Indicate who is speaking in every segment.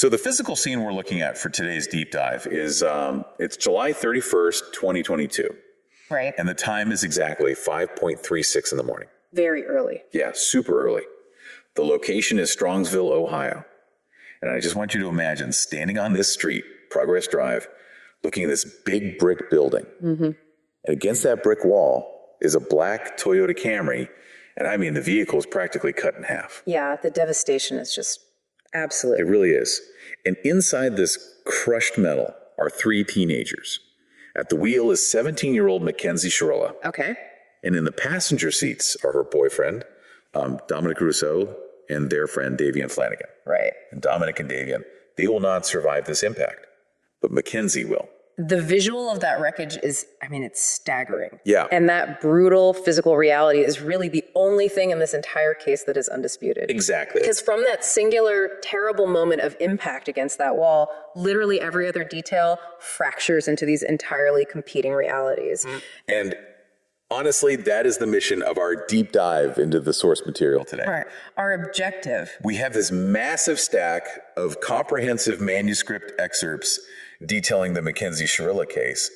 Speaker 1: So the physical scene we're looking at for today's deep dive is it's July 31st, 2022.
Speaker 2: Right.
Speaker 1: And the time is exactly 5:36 in the morning.
Speaker 2: Very early.
Speaker 1: Yeah, super early. The location is Strongsville, Ohio. And I just want you to imagine standing on this street, Progress Drive, looking at this big brick building. Mm-hmm. And against that brick wall is a black Toyota Camry. And I mean, the vehicle is practically cut in half.
Speaker 2: Yeah, the devastation is just absolute.
Speaker 1: It really is. And inside this crushed metal are 3 teenagers. At the wheel is 17-year-old McKenzie Shirilla.
Speaker 2: Okay.
Speaker 1: And in the passenger seats are her boyfriend, Dominic Rousseau, and their friend, Davian Flanagan.
Speaker 2: Right.
Speaker 1: And Dominic and Davian, they will not survive this impact, but Mackenzie will.
Speaker 2: The visual of that wreckage is, I mean, it's staggering.
Speaker 1: Yeah.
Speaker 2: And that brutal physical reality is really the only thing in this entire case that is undisputed.
Speaker 1: Exactly.
Speaker 2: Because from that singular, terrible moment of impact against that wall, literally every other detail fractures into these entirely competing realities.
Speaker 1: And honestly, that is the mission of our deep dive into the source material today.
Speaker 2: Right. Our objective.
Speaker 1: We have this massive stack of comprehensive manuscript excerpts detailing the McKenzie Shirilla case,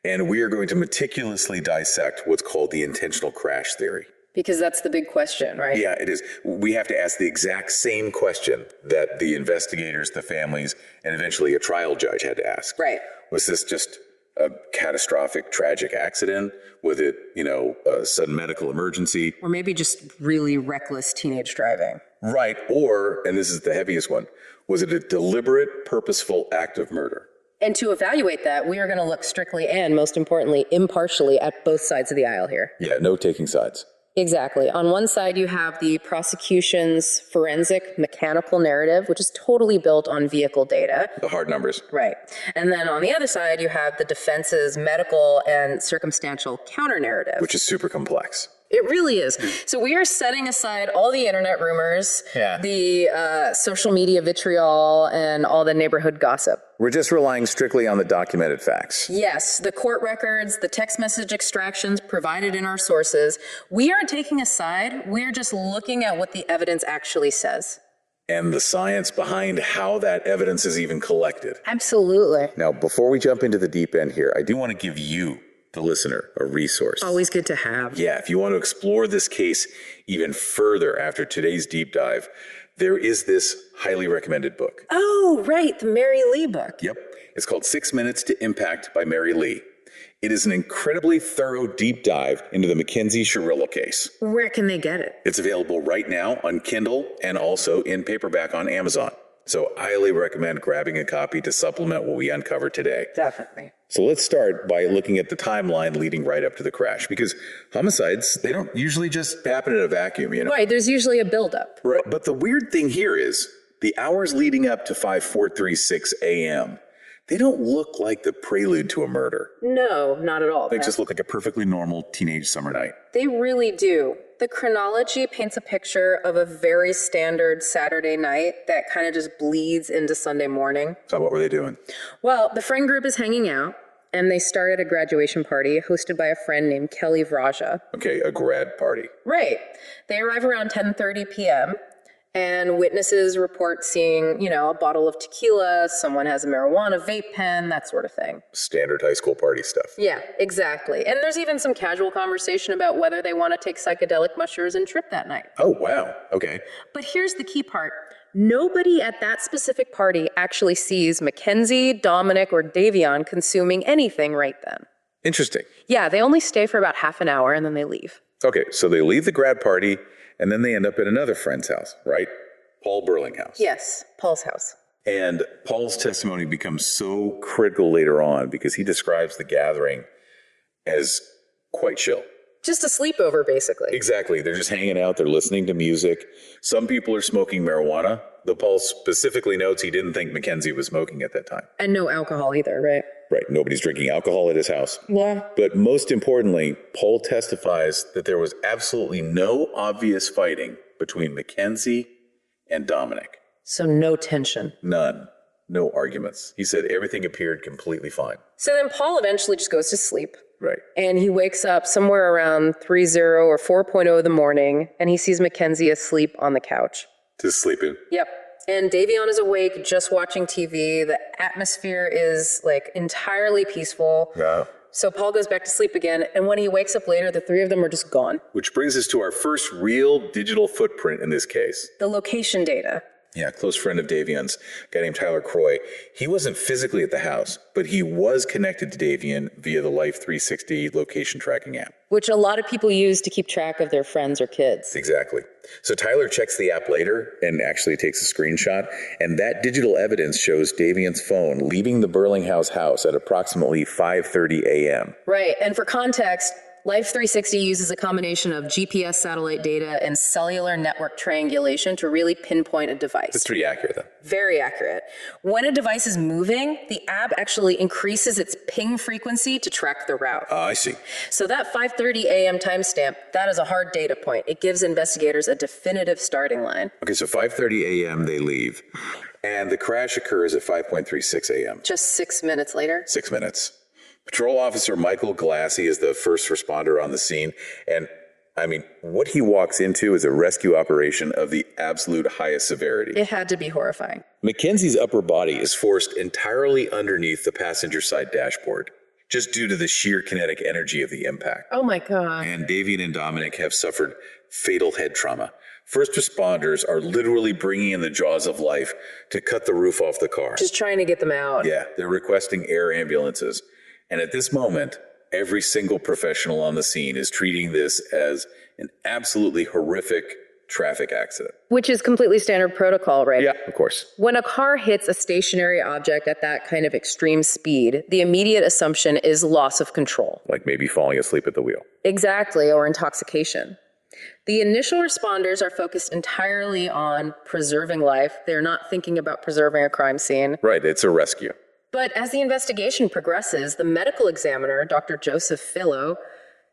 Speaker 1: and we are going to meticulously dissect what's called the intentional crash theory.
Speaker 2: Because that's the big question, right?
Speaker 1: Yeah, it is. We have to ask the exact same question that the investigators, the families, and eventually a trial judge had to ask.
Speaker 2: Right.
Speaker 1: Was this just a catastrophic, tragic accident? Was it, a sudden medical emergency?
Speaker 2: Or maybe just really reckless teenage driving.
Speaker 1: Right. Or, and this is the heaviest one, was it a deliberate, purposeful act of murder?
Speaker 2: And to evaluate that, we are going to look strictly and, most importantly, impartially at both sides of the aisle here.
Speaker 1: Yeah, no taking sides.
Speaker 2: Exactly. On one side, you have the prosecution's forensic mechanical narrative, which is totally built on vehicle data.
Speaker 1: The hard numbers.
Speaker 2: Right. And then on the other side, you have the defense's medical and circumstantial counter narrative.
Speaker 1: Which is super complex.
Speaker 2: It really is. So we are setting aside all the internet rumors, the social media vitriol, and all the neighborhood gossip.
Speaker 1: We're just relying strictly on the documented facts.
Speaker 2: Yes, the court records, the text message extractions provided in our sources. We aren't taking a side. We're just looking at what the evidence actually says.
Speaker 1: And the science behind how that evidence is even collected.
Speaker 2: Absolutely.
Speaker 1: Now, before we jump into the deep end here, I do want to give you, the listener, a resource.
Speaker 2: Always good to have.
Speaker 1: Yeah, if you want to explore this case even further after today's deep dive, there is this highly recommended book.
Speaker 2: Oh, right, the Mary Lee book.
Speaker 1: Yep. It's called 6 Minutes to Impact by Mary Lee. It is an incredibly thorough deep dive into the McKenzie Shirilla case.
Speaker 2: Where can they get it?
Speaker 1: It's available right now on Kindle and also in paperback on Amazon. So I highly recommend grabbing a copy to supplement what we uncovered today.
Speaker 2: Definitely.
Speaker 1: So let's start by looking at the timeline leading right up to the crash, because homicides, they don't usually just happen in a vacuum,
Speaker 2: Right, there's usually a buildup.
Speaker 1: Right. But the weird thing here is the hours leading up to 5:36 a.m., they don't look like the prelude to a murder.
Speaker 2: No, not at all.
Speaker 1: They just look like a perfectly normal teenage summer night.
Speaker 2: They really do. The chronology paints a picture of a very standard Saturday night that kind of just bleeds into Sunday morning.
Speaker 1: So what were they doing?
Speaker 2: Well, the friend group is hanging out, and they start at a graduation party hosted by a friend named Kelly Vraja.
Speaker 1: Okay, a grad party.
Speaker 2: Right. They arrive around 10:30 p.m., and witnesses report seeing, a bottle of tequila, someone has a marijuana vape pen, that sort of thing.
Speaker 1: Standard high school party stuff.
Speaker 2: Yeah, exactly. And there's even some casual conversation about whether they want to take psychedelic mushrooms and trip that night.
Speaker 1: Oh, wow. Okay.
Speaker 2: But here's the key part. Nobody at that specific party actually sees Mackenzie, Dominic, or Davian consuming anything right then.
Speaker 1: Interesting.
Speaker 2: Yeah, they only stay for about half an hour and then they leave.
Speaker 1: Okay, so they leave the grad party and then they end up at another friend's house, right? Paul Burlinghouse.
Speaker 2: Yes, Paul's house.
Speaker 1: And Paul's testimony becomes so critical later on because he describes the gathering as quite chill.
Speaker 2: Just a sleepover, basically.
Speaker 1: Exactly. They're just hanging out. They're listening to music. Some people are smoking marijuana. Though Paul specifically notes he didn't think Mackenzie was smoking at that time.
Speaker 2: And no alcohol either, right?
Speaker 1: Right. Nobody's drinking alcohol at his house.
Speaker 2: Yeah.
Speaker 1: But most importantly, Paul testifies that there was absolutely no obvious fighting between Mackenzie and Dominic.
Speaker 2: So no tension.
Speaker 1: None. No arguments. He said everything appeared completely fine.
Speaker 2: So then Paul eventually just goes to sleep.
Speaker 1: Right.
Speaker 2: And he wakes up somewhere around 3:0 or 4:0 in the morning, and he sees Mackenzie asleep on the couch.
Speaker 1: Just sleeping.
Speaker 2: Yep. And Davion is awake, just watching TV. The atmosphere is like entirely peaceful.
Speaker 1: Yeah.
Speaker 2: So Paul goes back to sleep again. And when he wakes up later, the three of them are just gone.
Speaker 1: Which brings us to our first real digital footprint in this case.
Speaker 2: The location data.
Speaker 1: Yeah, a close friend of Davion's, a guy named Tyler Croy. He wasn't physically at the house, but he was connected to Davion via the Life 360 location tracking app.
Speaker 2: Which a lot of people use to keep track of their friends or kids.
Speaker 1: Exactly. So Tyler checks the app later and actually takes a screenshot, and that digital evidence shows Davion's phone leaving the Burlinghouse house at approximately 5:30 a.m.
Speaker 2: Right, and for context, Life 360 uses a combination of GPS satellite data and cellular network triangulation to really pinpoint a device.
Speaker 1: That's pretty accurate, though.
Speaker 2: Very accurate. When a device is moving, the app actually increases its ping frequency to track the route.
Speaker 1: I see.
Speaker 2: So that 5:30 a.m. timestamp, that is a hard data point. It gives investigators a definitive starting line.
Speaker 1: Okay, so 5:30 a.m. they leave, and the crash occurs at 5:36 a.m.
Speaker 2: Just 6 minutes later.
Speaker 1: 6 minutes. Patrol Officer Michael Galassi is the first responder on the scene, and what he walks into is a rescue operation of the absolute highest severity.
Speaker 2: It had to be horrifying.
Speaker 1: Mackenzie's upper body is forced entirely underneath the passenger side dashboard, just due to the sheer kinetic energy of the impact.
Speaker 2: Oh my God.
Speaker 1: And Davion and Dominic have suffered fatal head trauma. First responders are literally bringing in the jaws of life to cut the roof off the car.
Speaker 2: Just trying to get them out.
Speaker 1: Yeah, they're requesting air ambulances. And at this moment, every single professional on the scene is treating this as an absolutely horrific traffic accident.
Speaker 2: Which is completely standard protocol, right?
Speaker 1: Yeah, of course.
Speaker 2: When a car hits a stationary object at that kind of extreme speed, the immediate assumption is loss of control.
Speaker 1: Like maybe falling asleep at the wheel.
Speaker 2: Exactly, or intoxication. The initial responders are focused entirely on preserving life. They're not thinking about preserving a crime scene.
Speaker 1: Right, it's a rescue.
Speaker 2: But as the investigation progresses, the medical examiner, Dr. Joseph Fillo,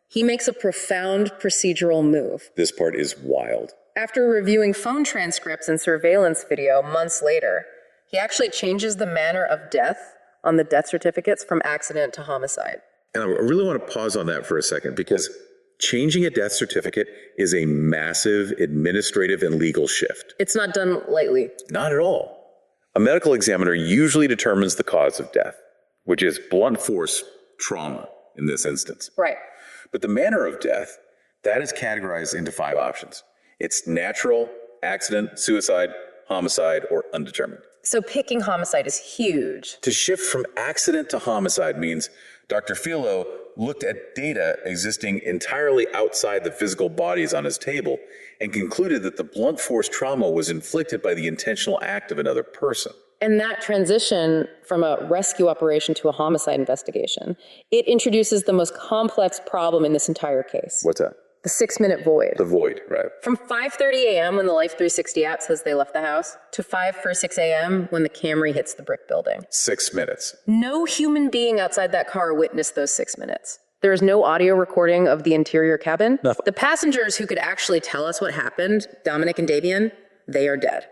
Speaker 2: he makes a profound procedural move.
Speaker 1: This part is wild.
Speaker 2: After reviewing phone transcripts and surveillance video months later, he actually changes the manner of death on the death certificates from accident to homicide.
Speaker 1: And I really want to pause on that for a second, because changing a death certificate is a massive administrative and legal shift.
Speaker 2: It's not done lightly.
Speaker 1: Not at all. A medical examiner usually determines the cause of death, which is blunt force trauma in this instance.
Speaker 2: Right.
Speaker 1: But the manner of death, that is categorized into 5 options. It's natural, accident, suicide, homicide, or undetermined.
Speaker 2: So picking homicide is huge.
Speaker 1: To shift from accident to homicide means Dr. Fillo looked at data existing entirely outside the physical bodies on his table and concluded that the blunt force trauma was inflicted by the intentional act of another person.
Speaker 2: And that transition from a rescue operation to a homicide investigation, it introduces the most complex problem in this entire case.
Speaker 1: What's that?
Speaker 2: The 6-minute void.
Speaker 1: The void, right.
Speaker 2: From 5:30 a.m. when the Life 360 app says they left the house to 5:46 a.m. when the Camry hits the brick building.
Speaker 1: 6 minutes.
Speaker 2: No human being outside that car witnessed those 6 minutes. There is no audio recording of the interior cabin.
Speaker 1: Nothing.
Speaker 2: The passengers who could actually tell us what happened, Dominic and Davion, they are dead.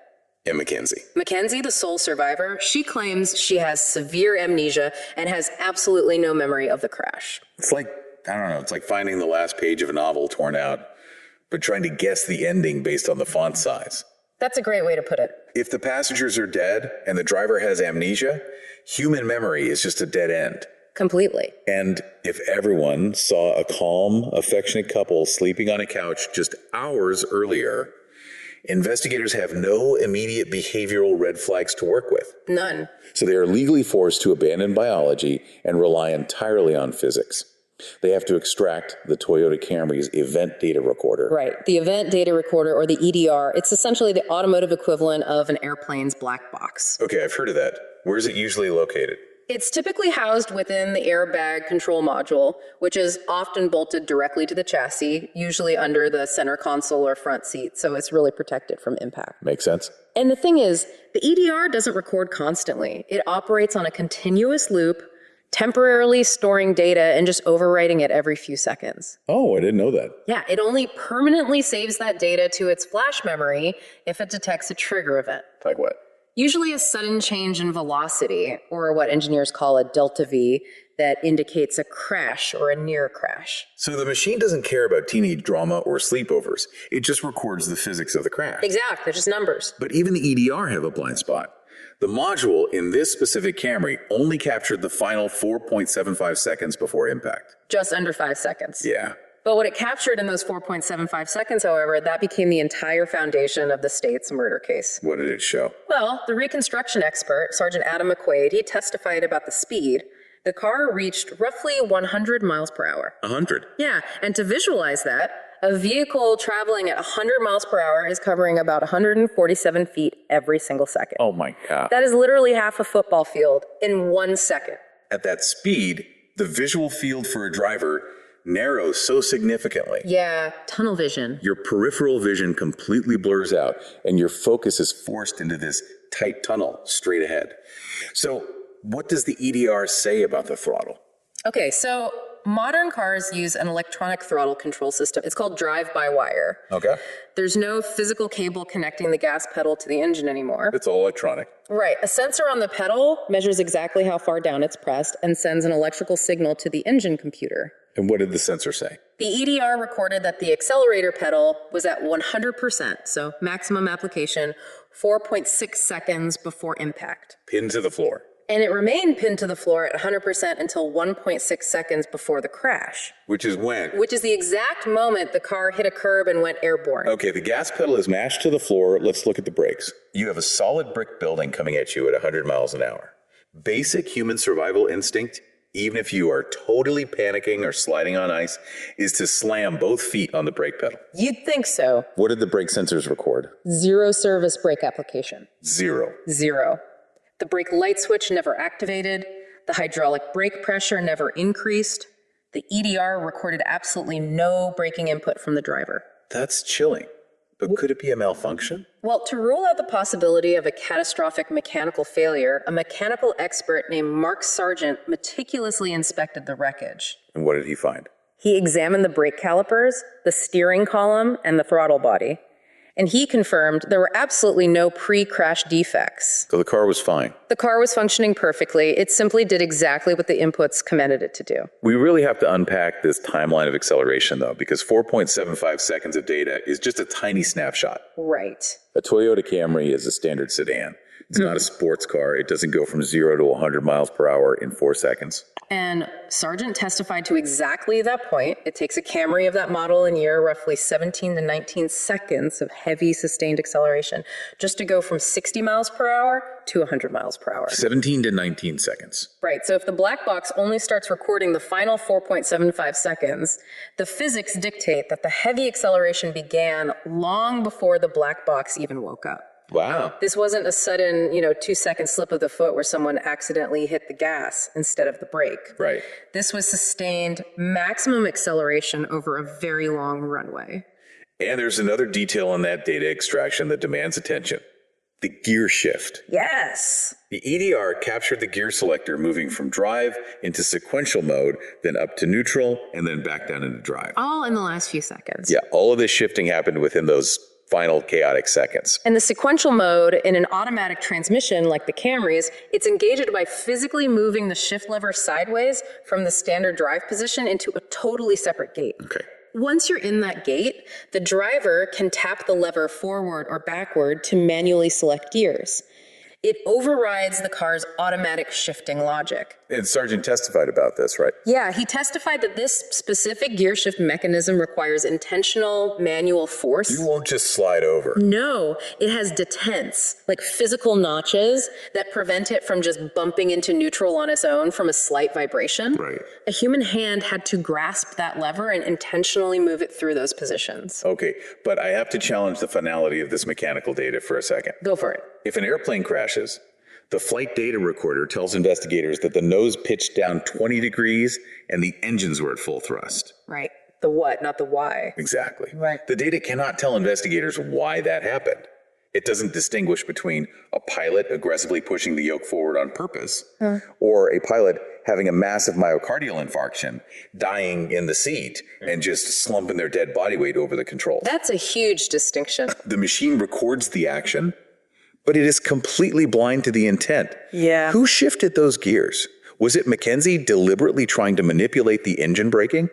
Speaker 1: And Mackenzie.
Speaker 2: Mackenzie, the sole survivor, she claims she has severe amnesia and has absolutely no memory of the crash.
Speaker 1: It's like, I don't know, it's like finding the last page of a novel torn out, but trying to guess the ending based on the font size.
Speaker 2: That's a great way to put it.
Speaker 1: If the passengers are dead and the driver has amnesia, human memory is just a dead end.
Speaker 2: Completely.
Speaker 1: And if everyone saw a calm, affectionate couple sleeping on a couch just hours earlier, investigators have no immediate behavioral red flags to work with.
Speaker 2: None.
Speaker 1: So they are legally forced to abandon biology and rely entirely on physics. They have to extract the Toyota Camry's event data recorder.
Speaker 2: Right. The event data recorder, or the EDR, it's essentially the automotive equivalent of an airplane's black box.
Speaker 1: Okay, I've heard of that. Where is it usually located?
Speaker 2: It's typically housed within the airbag control module, which is often bolted directly to the chassis, usually under the center console or front seat, so it's really protected from impact.
Speaker 1: Makes sense.
Speaker 2: And the thing is, the EDR doesn't record constantly. It operates on a continuous loop, temporarily storing data and just overwriting it every few seconds.
Speaker 1: Oh, I didn't know that.
Speaker 2: Yeah, it only permanently saves that data to its flash memory if it detects a trigger event.
Speaker 1: Like what?
Speaker 2: Usually a sudden change in velocity, or what engineers call a delta V, that indicates a crash or a near crash.
Speaker 1: So the machine doesn't care about teenage drama or sleepovers. It just records the physics of the crash.
Speaker 2: Exactly, they're just numbers.
Speaker 1: But even the EDR have a blind spot. The module in this specific Camry only captured the final 4.75 seconds before impact.
Speaker 2: Just under 5 seconds.
Speaker 1: Yeah.
Speaker 2: But what it captured in those 4.75 seconds, however, that became the entire foundation of the state's murder case.
Speaker 1: What did it show?
Speaker 2: Well, the reconstruction expert, Sergeant Adam McQuaid, he testified about the speed. The car reached roughly 100 miles per hour.
Speaker 1: 100.
Speaker 2: Yeah, and to visualize that, a vehicle traveling at 100 miles per hour is covering about 147 feet every single second.
Speaker 1: Oh my God.
Speaker 2: That is literally half a football field in 1 second.
Speaker 1: At that speed, the visual field for a driver narrows so significantly.
Speaker 2: Yeah, tunnel vision.
Speaker 1: Your peripheral vision completely blurs out, and your focus is forced into this tight tunnel straight ahead. So, what does the EDR say about the throttle?
Speaker 2: Okay, so modern cars use an electronic throttle control system. It's called drive-by-wire.
Speaker 1: Okay.
Speaker 2: There's no physical cable connecting the gas pedal to the engine anymore.
Speaker 1: It's all electronic.
Speaker 2: Right. A sensor on the pedal measures exactly how far down it's pressed and sends an electrical signal to the engine computer.
Speaker 1: And what did the sensor say?
Speaker 2: The EDR recorded that the accelerator pedal was at 100%, so maximum application, 4.6 seconds before impact.
Speaker 1: Pinned to the floor.
Speaker 2: And it remained pinned to the floor at 100% until 1.6 seconds before the crash.
Speaker 1: Which is when?
Speaker 2: Which is the exact moment the car hit a curb and went airborne.
Speaker 1: Okay, the gas pedal is mashed to the floor. Let's look at the brakes. You have a solid brick building coming at you at 100 miles an hour. Basic human survival instinct, even if you are totally panicking or sliding on ice, is to slam both feet on the brake pedal.
Speaker 2: You'd think so.
Speaker 1: What did the brake sensors record?
Speaker 2: 0 service brake application.
Speaker 1: 0.
Speaker 2: 0. The brake light switch never activated. The hydraulic brake pressure never increased. The EDR recorded absolutely no braking input from the driver.
Speaker 1: That's chilling. But could it be a malfunction?
Speaker 2: Well, to rule out the possibility of a catastrophic mechanical failure, a mechanical expert named Mark Sargent meticulously inspected the wreckage.
Speaker 1: And what did he find?
Speaker 2: He examined the brake calipers, the steering column, and the throttle body. And he confirmed there were absolutely no pre-crash defects.
Speaker 1: So the car was fine.
Speaker 2: The car was functioning perfectly. It simply did exactly what the inputs commanded it to do.
Speaker 1: We really have to unpack this timeline of acceleration, though, because 4.75 seconds of data is just a tiny snapshot.
Speaker 2: Right.
Speaker 1: A Toyota Camry is a standard sedan. It's not a sports car. It doesn't go from 0 to 100 miles per hour in 4 seconds.
Speaker 2: And Sargent testified to exactly that point. It takes a Camry of that model and year, roughly 17 to 19 seconds of heavy sustained acceleration, just to go from 60 miles per hour to 100 miles per hour.
Speaker 1: 17 to 19 seconds.
Speaker 2: Right, so if the black box only starts recording the final 4.75 seconds, the physics dictate that the heavy acceleration began long before the black box even woke up.
Speaker 1: Wow.
Speaker 2: This wasn't a sudden, 2-second slip of the foot where someone accidentally hit the gas instead of the brake.
Speaker 1: Right.
Speaker 2: This was sustained maximum acceleration over a very long runway.
Speaker 1: And there's another detail on that data extraction that demands attention. The gear shift.
Speaker 2: Yes.
Speaker 1: The EDR captured the gear selector moving from drive into sequential mode, then up to neutral, and then back down into drive.
Speaker 2: All in the last few seconds.
Speaker 1: Yeah, all of this shifting happened within those final chaotic seconds.
Speaker 2: And the sequential mode in an automatic transmission like the Camrys, it's engaged by physically moving the shift lever sideways from the standard drive position into a totally separate gate.
Speaker 1: Okay.
Speaker 2: Once you're in that gate, the driver can tap the lever forward or backward to manually select gears. It overrides the car's automatic shifting logic.
Speaker 1: And Sargent testified about this, right?
Speaker 2: Yeah, he testified that this specific gear shift mechanism requires intentional manual force.
Speaker 1: You won't just slide over.
Speaker 2: No, it has detents, like physical notches that prevent it from just bumping into neutral on its own from a slight vibration.
Speaker 1: Right.
Speaker 2: A human hand had to grasp that lever and intentionally move it through those positions.
Speaker 1: Okay, but I have to challenge the finality of this mechanical data for a second.
Speaker 2: Go for it.
Speaker 1: If an airplane crashes, the flight data recorder tells investigators that the nose pitched down 20 degrees and the engines were at full thrust.
Speaker 2: Right. The what, not the why.
Speaker 1: Exactly.
Speaker 2: Right.
Speaker 1: The data cannot tell investigators why that happened. It doesn't distinguish between a pilot aggressively pushing the yoke forward on purpose or a pilot having a massive myocardial infarction, dying in the seat, and just slumping their dead body weight over the controls.
Speaker 2: That's a huge distinction.
Speaker 1: The machine records the action, but it is completely blind to the intent.
Speaker 2: Yeah.
Speaker 1: Who shifted those gears? Was it McKenzie deliberately trying to manipulate the engine braking?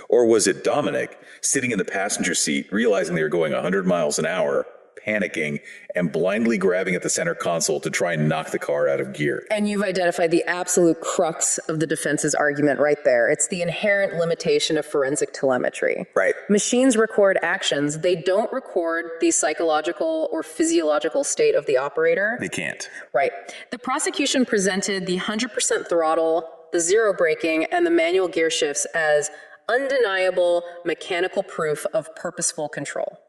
Speaker 1: Or was it Dominic sitting in the passenger seat, realizing they were going 100 miles an hour, panicking, and blindly grabbing at the center console to try and knock the car out of gear?
Speaker 2: And you've identified the absolute crux of the defense's argument right there. It's the inherent limitation of forensic telemetry.
Speaker 1: Right.
Speaker 2: Machines record actions. They don't record the psychological or physiological state of the operator.
Speaker 1: They can't.
Speaker 2: Right. The prosecution presented the 100% throttle, the zero braking, and the manual gear shifts as undeniable mechanical proof of purposeful control.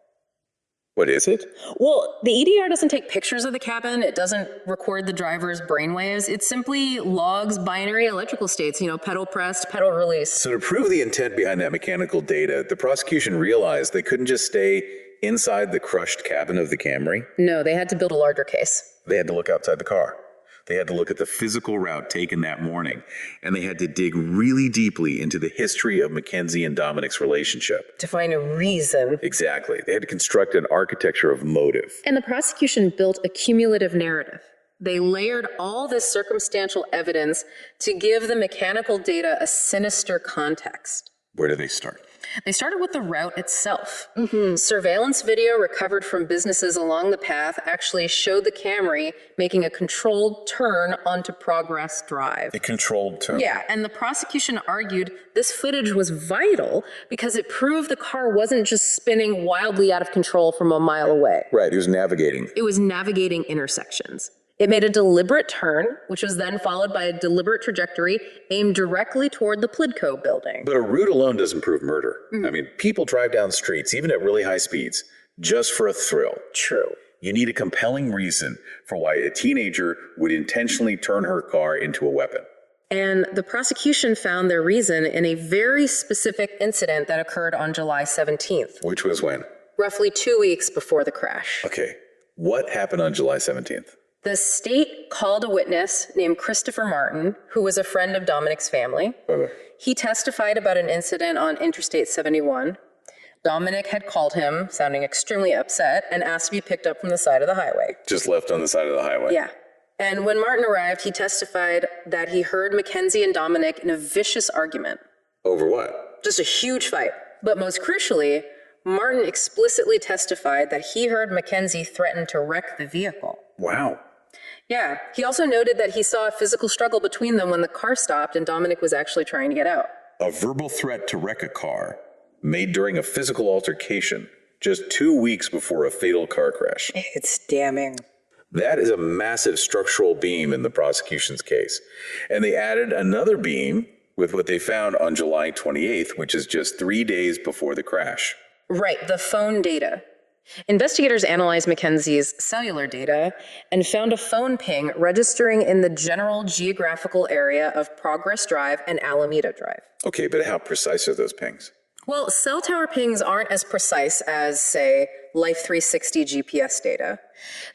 Speaker 1: What is it?
Speaker 2: Well, the EDR doesn't take pictures of the cabin. It doesn't record the driver's brainwaves. It simply logs binary electrical states, pedal pressed, pedal release.
Speaker 1: So to prove the intent behind that mechanical data, the prosecution realized they couldn't just stay inside the crushed cabin of the Camry.
Speaker 2: No, they had to build a larger case.
Speaker 1: They had to look outside the car. They had to look at the physical route taken that morning, and they had to dig really deeply into the history of McKenzie and Dominic's relationship.
Speaker 2: To find a reason.
Speaker 1: Exactly. They had to construct an architecture of motive.
Speaker 2: And the prosecution built a cumulative narrative. They layered all this circumstantial evidence to give the mechanical data a sinister context.
Speaker 1: Where do they start?
Speaker 2: They started with the route itself. Surveillance video recovered from businesses along the path actually showed the Camry making a controlled turn onto Progress Drive.
Speaker 1: A controlled turn.
Speaker 2: Yeah, and the prosecution argued this footage was vital because it proved the car wasn't just spinning wildly out of control from a mile away.
Speaker 1: Right, it was navigating.
Speaker 2: It was navigating intersections. It made a deliberate turn, which was then followed by a deliberate trajectory aimed directly toward the Plidco building.
Speaker 1: But a route alone doesn't prove murder. I mean, people drive down streets, even at really high speeds, just for a thrill.
Speaker 2: True.
Speaker 1: You need a compelling reason for why a teenager would intentionally turn her car into a weapon.
Speaker 2: And the prosecution found their reason in a very specific incident that occurred on July 17th.
Speaker 1: Which was when?
Speaker 2: Roughly 2 weeks before the crash.
Speaker 1: Okay, what happened on July 17th?
Speaker 2: The state called a witness named Christopher Martin, who was a friend of Dominic's family. He testified about an incident on Interstate 71. Dominic had called him, sounding extremely upset, and asked to be picked up from the side of the highway.
Speaker 1: Just left on the side of the highway?
Speaker 2: Yeah. And when Martin arrived, he testified that he heard McKenzie and Dominic in a vicious argument.
Speaker 1: Over what?
Speaker 2: Just a huge fight. But most crucially, Martin explicitly testified that he heard McKenzie threaten to wreck the vehicle.
Speaker 1: Wow.
Speaker 2: Yeah. He also noted that he saw a physical struggle between them when the car stopped and Dominic was actually trying to get out.
Speaker 1: A verbal threat to wreck a car made during a physical altercation just 2 weeks before a fatal car crash.
Speaker 2: It's damning.
Speaker 1: That is a massive structural beam in the prosecution's case. And they added another beam with what they found on July 28th, which is just 3 days before the crash.
Speaker 2: Right, the phone data. Investigators analyzed McKenzie's cellular data and found a phone ping registering in the general geographical area of Progress Drive and Alameda Drive.
Speaker 1: Okay, but how precise are those pings?
Speaker 2: Well, cell tower pings aren't as precise as, say, Life 360 GPS data.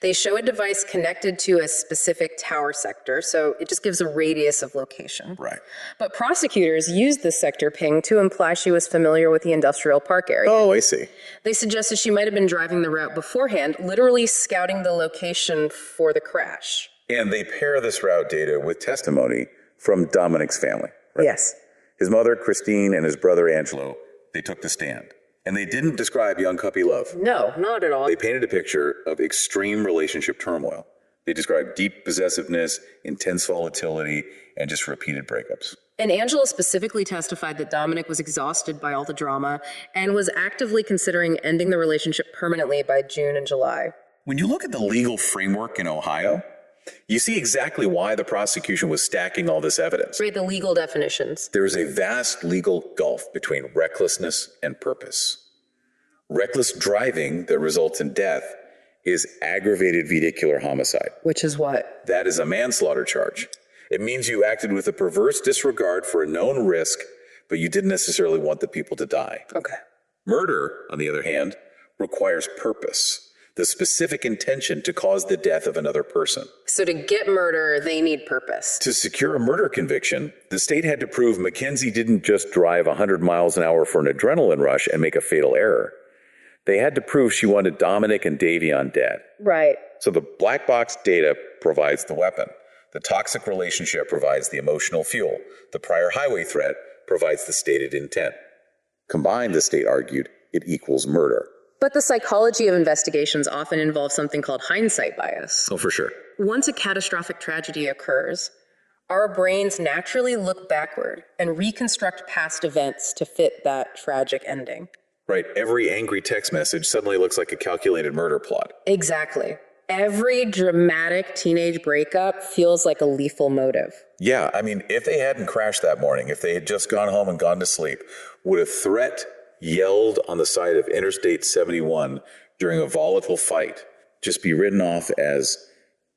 Speaker 2: They show a device connected to a specific tower sector, so it just gives a radius of location.
Speaker 1: Right.
Speaker 2: But prosecutors used this sector ping to imply she was familiar with the industrial park area.
Speaker 1: Oh, I see.
Speaker 2: They suggested she might have been driving the route beforehand, literally scouting the location for the crash.
Speaker 1: And they pair this route data with testimony from Dominic's family. Right?
Speaker 2: Yes.
Speaker 1: His mother, Christine, and his brother, Angelo, they took the stand. And they didn't describe young puppy love.
Speaker 2: No, not at all.
Speaker 1: They painted a picture of extreme relationship turmoil. They described deep possessiveness, intense volatility, and just repeated breakups.
Speaker 2: And Angela specifically testified that Dominic was exhausted by all the drama and was actively considering ending the relationship permanently by June and July.
Speaker 1: When you look at the legal framework in Ohio, you see exactly why the prosecution was stacking all this evidence.
Speaker 2: Right, the legal definitions.
Speaker 1: There is a vast legal gulf between recklessness and purpose. Reckless driving that results in death is aggravated vehicular homicide.
Speaker 2: Which is what?
Speaker 1: That is a manslaughter charge. It means you acted with a perverse disregard for a known risk, but you didn't necessarily want the people to die.
Speaker 2: Okay.
Speaker 1: Murder, on the other hand, requires purpose, the specific intention to cause the death of another person.
Speaker 2: So to get murder, they need purpose.
Speaker 1: To secure a murder conviction, the state had to prove McKenzie didn't just drive 100 miles an hour for an adrenaline rush and make a fatal error. They had to prove she wanted Dominic and Davion dead.
Speaker 2: Right.
Speaker 1: So the black box data provides the weapon. The toxic relationship provides the emotional fuel. The prior highway threat provides the stated intent. Combined, the state argued, it equals murder.
Speaker 2: But the psychology of investigations often involves something called hindsight bias.
Speaker 1: Oh, for sure.
Speaker 2: Once a catastrophic tragedy occurs, our brains naturally look backward and reconstruct past events to fit that tragic ending.
Speaker 1: Right, every angry text message suddenly looks like a calculated murder plot.
Speaker 2: Exactly. Every dramatic teenage breakup feels like a lethal motive.
Speaker 1: Yeah, I mean, if they hadn't crashed that morning, if they had just gone home and gone to sleep, would a threat yelled on the side of Interstate 71 during a volatile fight just be written off as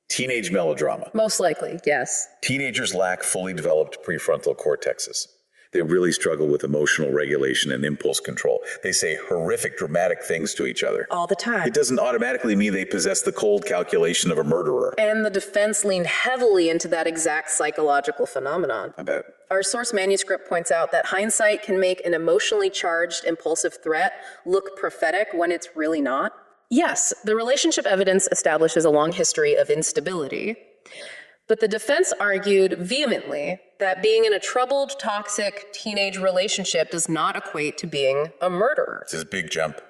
Speaker 1: teenage melodrama?
Speaker 2: Most likely, yes.
Speaker 1: Teenagers lack fully developed prefrontal cortexes. They really struggle with emotional regulation and impulse control. They say horrific, dramatic things to each other.
Speaker 2: All the time.
Speaker 1: It doesn't automatically mean they possess the cold calculation of a murderer.
Speaker 2: And the defense leaned heavily into that exact psychological phenomenon.
Speaker 1: I bet.
Speaker 2: Our source manuscript points out that hindsight can make an emotionally charged, impulsive threat look prophetic when it's really not. Yes, the relationship evidence establishes a long history of instability, but the defense argued vehemently that being in a troubled, toxic teenage relationship does not equate to being a murderer.
Speaker 1: It's his big jump.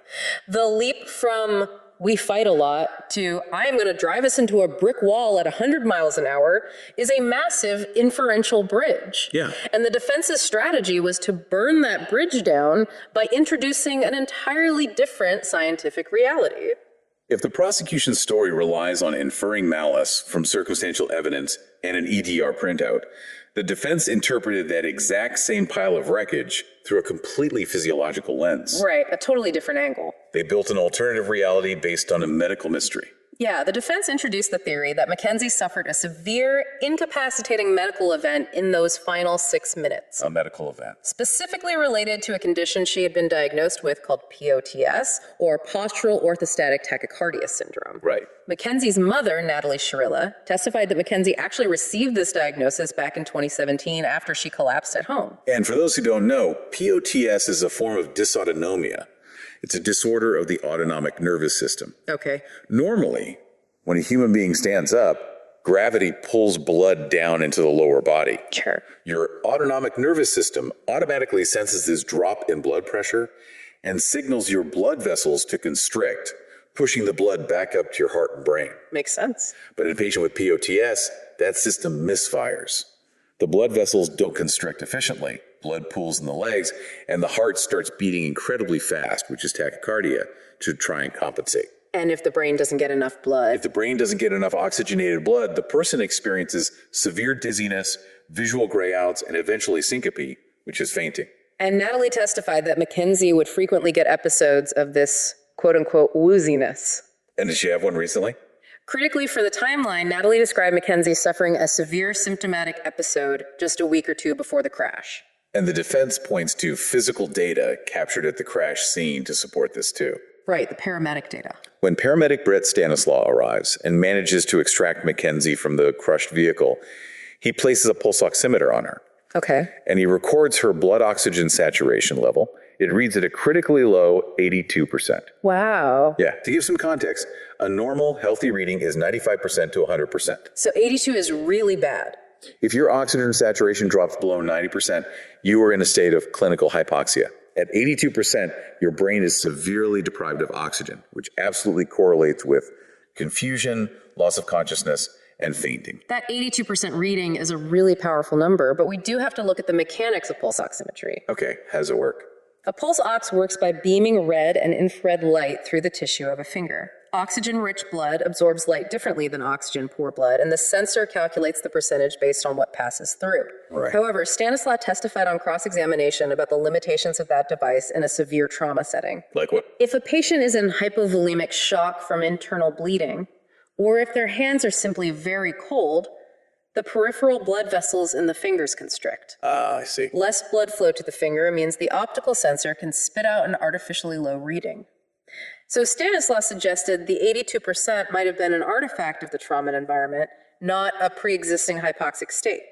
Speaker 2: The leap from "we fight a lot" to "I am going to drive us into a brick wall at 100 miles an hour" is a massive inferential bridge.
Speaker 1: Yeah.
Speaker 2: And the defense's strategy was to burn that bridge down by introducing an entirely different scientific reality.
Speaker 1: If the prosecution's story relies on inferring malice from circumstantial evidence and an EDR printout, the defense interpreted that exact same pile of wreckage through a completely physiological lens.
Speaker 2: Right, a totally different angle.
Speaker 1: They built an alternative reality based on a medical mystery.
Speaker 2: Yeah, the defense introduced the theory that McKenzie suffered a severe, incapacitating medical event in those final 6 minutes.
Speaker 1: A medical event.
Speaker 2: Specifically related to a condition she had been diagnosed with called POTS, or postural orthostatic tachycardia syndrome.
Speaker 1: Right.
Speaker 2: McKenzie's mother, Natalie Shirilla, testified that McKenzie actually received this diagnosis back in 2017 after she collapsed at home.
Speaker 1: And for those who don't know, POTS is a form of dysautonomia. It's a disorder of the autonomic nervous system.
Speaker 2: Okay.
Speaker 1: Normally, when a human being stands up, gravity pulls blood down into the lower body.
Speaker 2: Sure.
Speaker 1: Your autonomic nervous system automatically senses this drop in blood pressure and signals your blood vessels to constrict, pushing the blood back up to your heart and brain.
Speaker 2: Makes sense.
Speaker 1: But in a patient with POTS, that system misfires. The blood vessels don't constrict efficiently. Blood pools in the legs, and the heart starts beating incredibly fast, which is tachycardia, to try and compensate.
Speaker 2: And if the brain doesn't get enough blood?
Speaker 1: If the brain doesn't get enough oxygenated blood, the person experiences severe dizziness, visual grayouts, and eventually syncope, which is fainting.
Speaker 2: And Natalie testified that McKenzie would frequently get episodes of this quote-unquote wooziness.
Speaker 1: And did she have one recently?
Speaker 2: Critically for the timeline, Natalie described McKenzie suffering a severe symptomatic episode just a week or two before the crash.
Speaker 1: And the defense points to physical data captured at the crash scene to support this too.
Speaker 2: Right, the paramedic data.
Speaker 1: When paramedic Brett Stanislaw arrives and manages to extract McKenzie from the crushed vehicle, he places a pulse oximeter on her.
Speaker 2: Okay.
Speaker 1: And he records her blood oxygen saturation level. It reads at a critically low 82%.
Speaker 2: Wow.
Speaker 1: Yeah, to give some context, a normal, healthy reading is 95% to 100%.
Speaker 2: So 82 is really bad.
Speaker 1: If your oxygen saturation drops below 90%, you are in a state of clinical hypoxia. At 82%, your brain is severely deprived of oxygen, which absolutely correlates with confusion, loss of consciousness, and fainting.
Speaker 2: That 82% reading is a really powerful number, but we do have to look at the mechanics of pulse oximetry.
Speaker 1: Okay, how does it work?
Speaker 2: A pulse ox works by beaming red and infrared light through the tissue of a finger. Oxygen-rich blood absorbs light differently than oxygen-poor blood, and the sensor calculates the percentage based on what passes through.
Speaker 1: Right.
Speaker 2: However, Stanislaw testified on cross-examination about the limitations of that device in a severe trauma setting.
Speaker 1: Like what?
Speaker 2: If a patient is in hypovolemic shock from internal bleeding, or if their hands are simply very cold, the peripheral blood vessels in the fingers constrict.
Speaker 1: I see.
Speaker 2: Less blood flow to the finger means the optical sensor can spit out an artificially low reading. So Stanislaw suggested the 82% might have been an artifact of the trauma environment, not a pre-existing hypoxic state.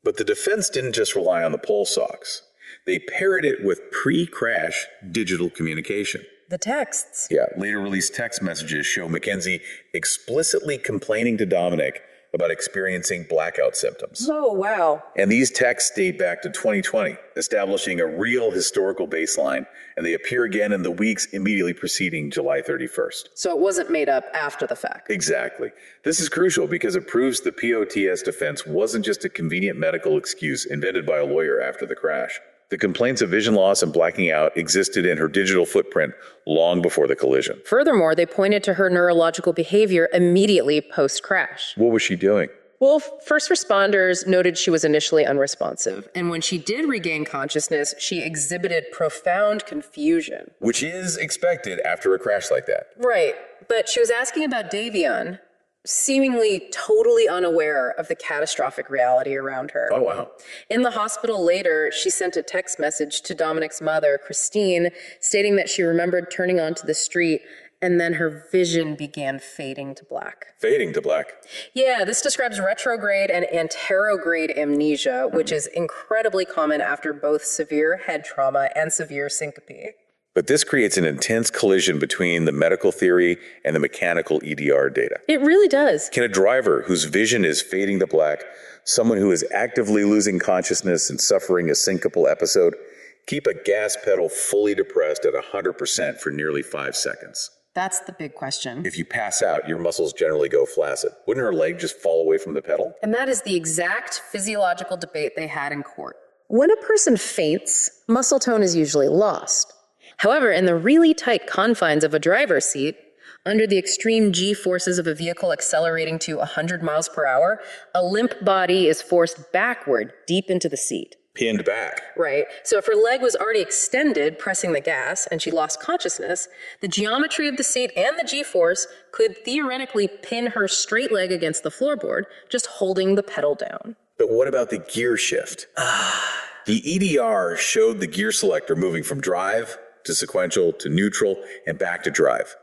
Speaker 1: But the defense didn't just rely on the pulse ox. They paired it with pre-crash digital communication.
Speaker 2: The texts.
Speaker 1: Yeah, later released text messages show McKenzie explicitly complaining to Dominic about experiencing blackout symptoms.
Speaker 2: Oh, wow.
Speaker 1: And these texts date back to 2020, establishing a real historical baseline, and they appear again in the weeks immediately preceding July 31st.
Speaker 2: So it wasn't made up after the fact.
Speaker 1: Exactly. This is crucial because it proves the POTS defense wasn't just a convenient medical excuse invented by a lawyer after the crash. The complaints of vision loss and blacking out existed in her digital footprint long before the collision.
Speaker 2: Furthermore, they pointed to her neurological behavior immediately post-crash.
Speaker 1: What was she doing?
Speaker 2: Well, first responders noted she was initially unresponsive, and when she did regain consciousness, she exhibited profound confusion.
Speaker 1: Which is expected after a crash like that.
Speaker 2: Right, but she was asking about Davion, seemingly totally unaware of the catastrophic reality around her.
Speaker 1: Oh, wow.
Speaker 2: In the hospital later, she sent a text message to Dominic's mother, Christine, stating that she remembered turning onto the street and then her vision began fading to black.
Speaker 1: Fading to black.
Speaker 2: Yeah, this describes retrograde and anterograde amnesia, which is incredibly common after both severe head trauma and severe syncope.
Speaker 1: But this creates an intense collision between the medical theory and the mechanical EDR data.
Speaker 2: It really does.
Speaker 1: Can a driver whose vision is fading to black, someone who is actively losing consciousness and suffering a syncopal episode, keep a gas pedal fully depressed at 100% for nearly 5 seconds?
Speaker 2: That's the big question.
Speaker 1: If you pass out, your muscles generally go flaccid. Wouldn't her leg just fall away from the pedal?
Speaker 2: And that is the exact physiological debate they had in court. When a person faints, muscle tone is usually lost. However, in the really tight confines of a driver's seat, under the extreme G forces of a vehicle accelerating to 100 miles per hour, a limp body is forced backward deep into the seat.
Speaker 1: Pinned back.
Speaker 2: Right. So if her leg was already extended, pressing the gas, and she lost consciousness, the geometry of the seat and the G-force could theoretically pin her straight leg against the floorboard, just holding the pedal down.
Speaker 1: But what about the gear shift? The EDR showed the gear selector moving from drive to sequential to neutral and back to drive.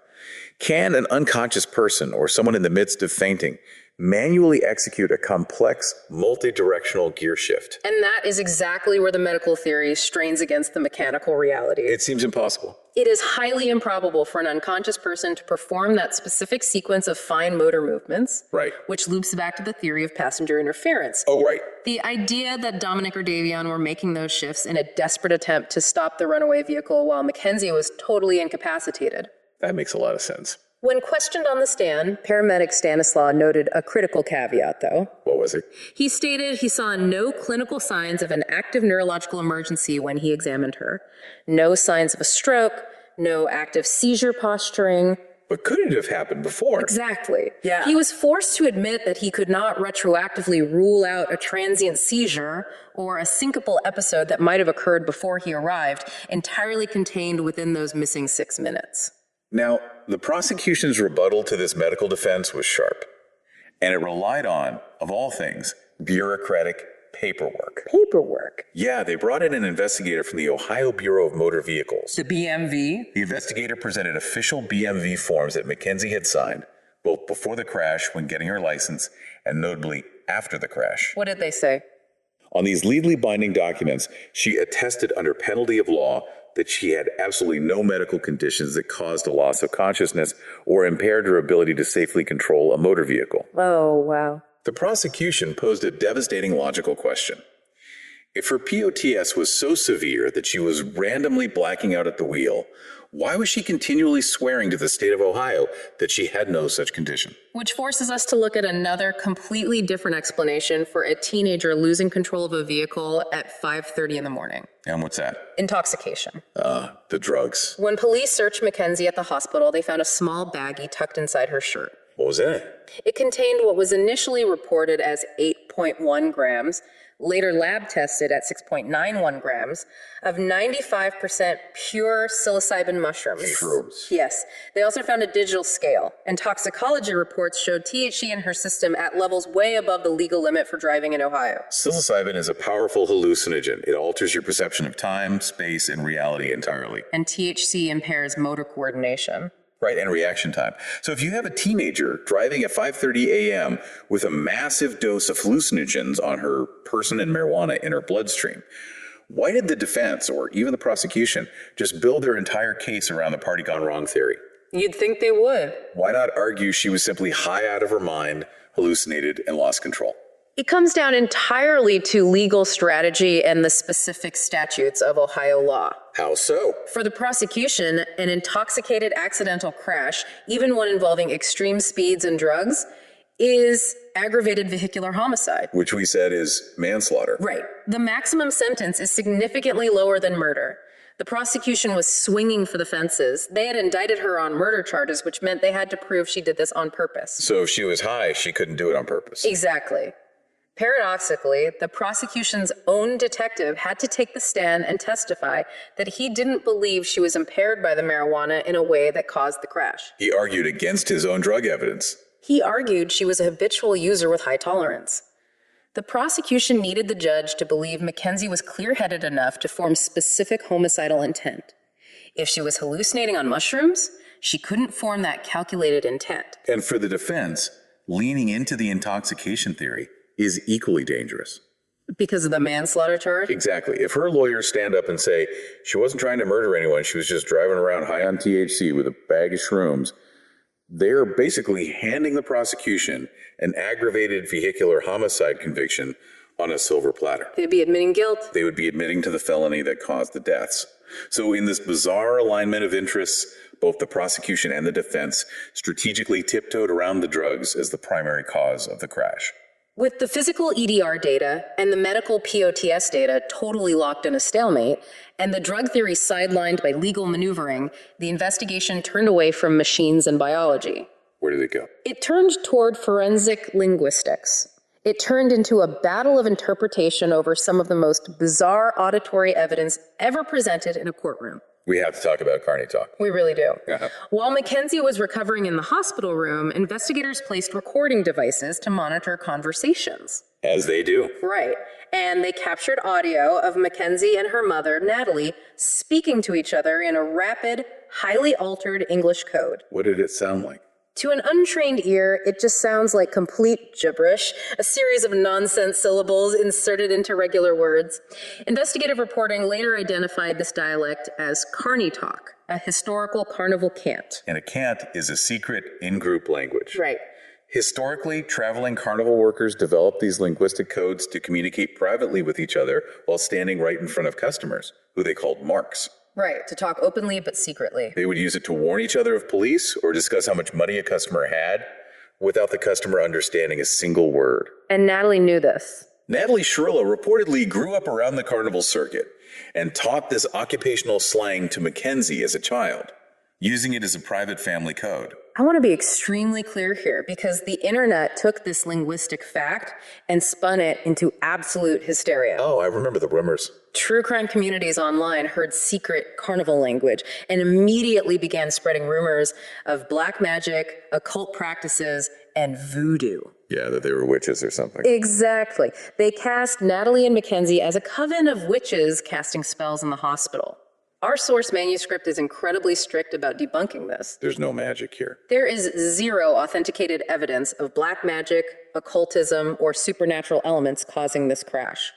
Speaker 1: Can an unconscious person or someone in the midst of fainting manually execute a complex, multi-directional gear shift?
Speaker 2: And that is exactly where the medical theory strains against the mechanical reality.
Speaker 1: It seems impossible.
Speaker 2: It is highly improbable for an unconscious person to perform that specific sequence of fine motor movements,
Speaker 1: Right.
Speaker 2: which loops back to the theory of passenger interference.
Speaker 1: Oh, right.
Speaker 2: The idea that Dominic or Davion were making those shifts in a desperate attempt to stop the runaway vehicle while McKenzie was totally incapacitated.
Speaker 1: That makes a lot of sense.
Speaker 2: When questioned on the stand, paramedic Stanislaw noted a critical caveat, though.
Speaker 1: What was it?
Speaker 2: He stated he saw no clinical signs of an active neurological emergency when he examined her. No signs of a stroke, no active seizure posturing.
Speaker 1: But could it have happened before?
Speaker 2: Exactly.
Speaker 1: Yeah.
Speaker 2: He was forced to admit that he could not retroactively rule out a transient seizure or a syncopal episode that might have occurred before he arrived, entirely contained within those missing 6 minutes.
Speaker 1: Now, the prosecution's rebuttal to this medical defense was sharp, and it relied on, of all things, bureaucratic paperwork.
Speaker 2: Paperwork?
Speaker 1: Yeah, they brought in an investigator from the Ohio Bureau of Motor Vehicles.
Speaker 2: The BMV?
Speaker 1: The investigator presented official BMV forms that McKenzie had signed, both before the crash when getting her license, and notably after the crash.
Speaker 2: What did they say?
Speaker 1: On these legally binding documents, she attested under penalty of law that she had absolutely no medical conditions that caused a loss of consciousness or impaired her ability to safely control a motor vehicle.
Speaker 2: Oh, wow.
Speaker 1: The prosecution posed a devastating logical question. If her POTS was so severe that she was randomly blacking out at the wheel, why was she continually swearing to the state of Ohio that she had no such condition?
Speaker 2: Which forces us to look at another completely different explanation for a teenager losing control of a vehicle at 5:30 in the morning.
Speaker 1: And what's that?
Speaker 2: Intoxication.
Speaker 1: The drugs.
Speaker 2: When police searched McKenzie at the hospital, they found a small baggie tucked inside her shirt.
Speaker 1: What was in it?
Speaker 2: It contained what was initially reported as 8.1 grams, later lab tested at 6.91 grams, of 95% pure psilocybin mushrooms.
Speaker 1: Shrooms.
Speaker 2: Yes. They also found a digital scale, and toxicology reports showed THC in her system at levels way above the legal limit for driving in Ohio.
Speaker 1: Psilocybin is a powerful hallucinogen. It alters your perception of time, space, and reality entirely.
Speaker 2: And THC impairs motor coordination.
Speaker 1: Right, and reaction time. So if you have a teenager driving at 5:30 a.m. with a massive dose of hallucinogens on her person and marijuana in her bloodstream, why did the defense, or even the prosecution, just build their entire case around the party gone wrong theory?
Speaker 2: You'd think they would.
Speaker 1: Why not argue she was simply high out of her mind, hallucinated, and lost control.
Speaker 2: It comes down entirely to legal strategy and the specific statutes of Ohio law.
Speaker 1: How so?
Speaker 2: For the prosecution, an intoxicated accidental crash, even one involving extreme speeds and drugs, is aggravated vehicular homicide.
Speaker 1: Which we said is manslaughter.
Speaker 2: Right. The maximum sentence is significantly lower than murder. The prosecution was swinging for the fences. They had indicted her on murder charges, which meant they had to prove she did this on purpose.
Speaker 1: So if she was high, she couldn't do it on purpose.
Speaker 2: Exactly. Paradoxically, the prosecution's own detective had to take the stand and testify that he didn't believe she was impaired by the marijuana in a way that caused the crash.
Speaker 1: He argued against his own drug evidence.
Speaker 2: He argued she was a habitual user with high tolerance. The prosecution needed the judge to believe McKenzie was clear-headed enough to form specific homicidal intent. If she was hallucinating on mushrooms, she couldn't form that calculated intent.
Speaker 1: And for the defense, leaning into the intoxication theory is equally dangerous.
Speaker 2: Because of the manslaughter charge?
Speaker 1: Exactly. If her lawyers stand up and say she wasn't trying to murder anyone, she was just driving around high on THC with a bag of shrooms, they're basically handing the prosecution an aggravated vehicular homicide conviction on a silver platter.
Speaker 2: They'd be admitting guilt.
Speaker 1: They would be admitting to the felony that caused the deaths. So in this bizarre alignment of interests, both the prosecution and the defense strategically tiptoed around the drugs as the primary cause of the crash.
Speaker 2: With the physical EDR data and the medical POTS data totally locked in a stalemate, and the drug theory sidelined by legal maneuvering, the investigation turned away from machines and biology.
Speaker 1: Where did it go?
Speaker 2: It turned toward forensic linguistics. It turned into a battle of interpretation over some of the most bizarre auditory evidence ever presented in a courtroom.
Speaker 1: We have to talk about carny talk.
Speaker 2: We really do.
Speaker 1: Uh-huh.
Speaker 2: While McKenzie was recovering in the hospital room, investigators placed recording devices to monitor conversations.
Speaker 1: As they do.
Speaker 2: Right. And they captured audio of McKenzie and her mother, Natalie, speaking to each other in a rapid, highly altered English code.
Speaker 1: What did it sound like?
Speaker 2: To an untrained ear, it just sounds like complete gibberish, a series of nonsense syllables inserted into regular words. Investigative reporting later identified this dialect as carny talk, a historical carnival cant.
Speaker 1: And a cant is a secret in-group language.
Speaker 2: Right.
Speaker 1: Historically, traveling carnival workers developed these linguistic codes to communicate privately with each other while standing right in front of customers, who they called marks.
Speaker 2: Right, to talk openly but secretly.
Speaker 1: They would use it to warn each other of police or discuss how much money a customer had without the customer understanding a single word.
Speaker 2: And Natalie knew this.
Speaker 1: Natalie Shirilla reportedly grew up around the carnival circuit and taught this occupational slang to McKenzie as a child, using it as a private family code.
Speaker 2: I want to be extremely clear here because the internet took this linguistic fact and spun it into absolute hysteria.
Speaker 1: Oh, I remember the rumors.
Speaker 2: True crime communities online heard secret carnival language and immediately began spreading rumors of black magic, occult practices, and voodoo.
Speaker 1: Yeah, that they were witches or something.
Speaker 2: Exactly. They cast Natalie and McKenzie as a coven of witches casting spells in the hospital. Our source manuscript is incredibly strict about debunking this.
Speaker 1: There's no magic here.
Speaker 2: There is zero authenticated evidence of black magic, occultism, or supernatural elements causing this crash.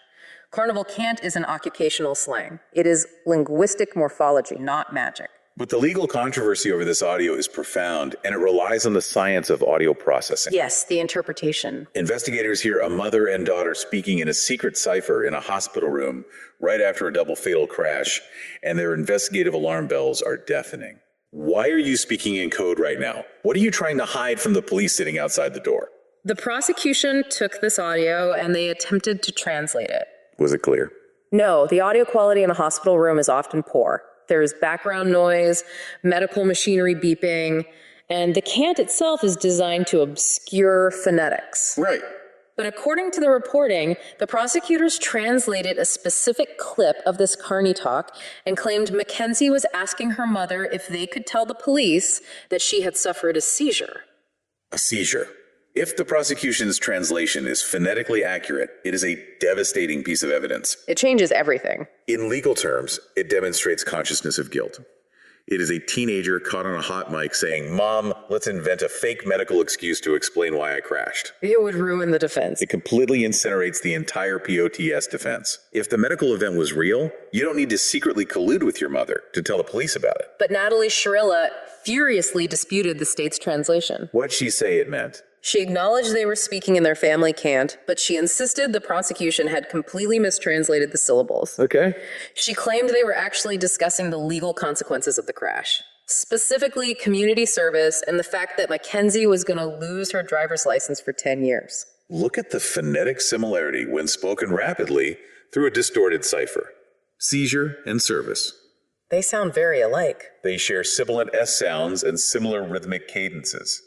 Speaker 2: Carnival cant is an occupational slang. It is linguistic morphology, not magic.
Speaker 1: But the legal controversy over this audio is profound, and it relies on the science of audio processing.
Speaker 2: Yes, the interpretation.
Speaker 1: Investigators hear a mother and daughter speaking in a secret cipher in a hospital room right after a double fatal crash, and their investigative alarm bells are deafening. Why are you speaking in code right now? What are you trying to hide from the police sitting outside the door?
Speaker 2: The prosecution took this audio and they attempted to translate it.
Speaker 1: Was it clear?
Speaker 2: No, the audio quality in a hospital room is often poor. There's background noise, medical machinery beeping, and the cant itself is designed to obscure phonetics.
Speaker 1: Right.
Speaker 2: But according to the reporting, the prosecutors translated a specific clip of this carny talk and claimed McKenzie was asking her mother if they could tell the police that she had suffered a seizure.
Speaker 1: A seizure. If the prosecution's translation is phonetically accurate, it is a devastating piece of evidence.
Speaker 2: It changes everything.
Speaker 1: In legal terms, it demonstrates consciousness of guilt. It is a teenager caught on a hot mic saying, "Mom, let's invent a fake medical excuse to explain why I crashed."
Speaker 2: It would ruin the defense.
Speaker 1: It completely incinerates the entire POTS defense. If the medical event was real, you don't need to secretly collude with your mother to tell the police about it.
Speaker 2: But Natalie Shirilla furiously disputed the state's translation.
Speaker 1: What'd she say it meant?
Speaker 2: She acknowledged they were speaking in their family cant, but she insisted the prosecution had completely mistranslated the syllables.
Speaker 1: Okay.
Speaker 2: She claimed they were actually discussing the legal consequences of the crash, specifically community service and the fact that McKenzie was going to lose her driver's license for 10 years.
Speaker 1: Look at the phonetic similarity when spoken rapidly through a distorted cipher. Seizure and service.
Speaker 2: They sound very alike.
Speaker 1: They share sibilant S sounds and similar rhythmic cadences.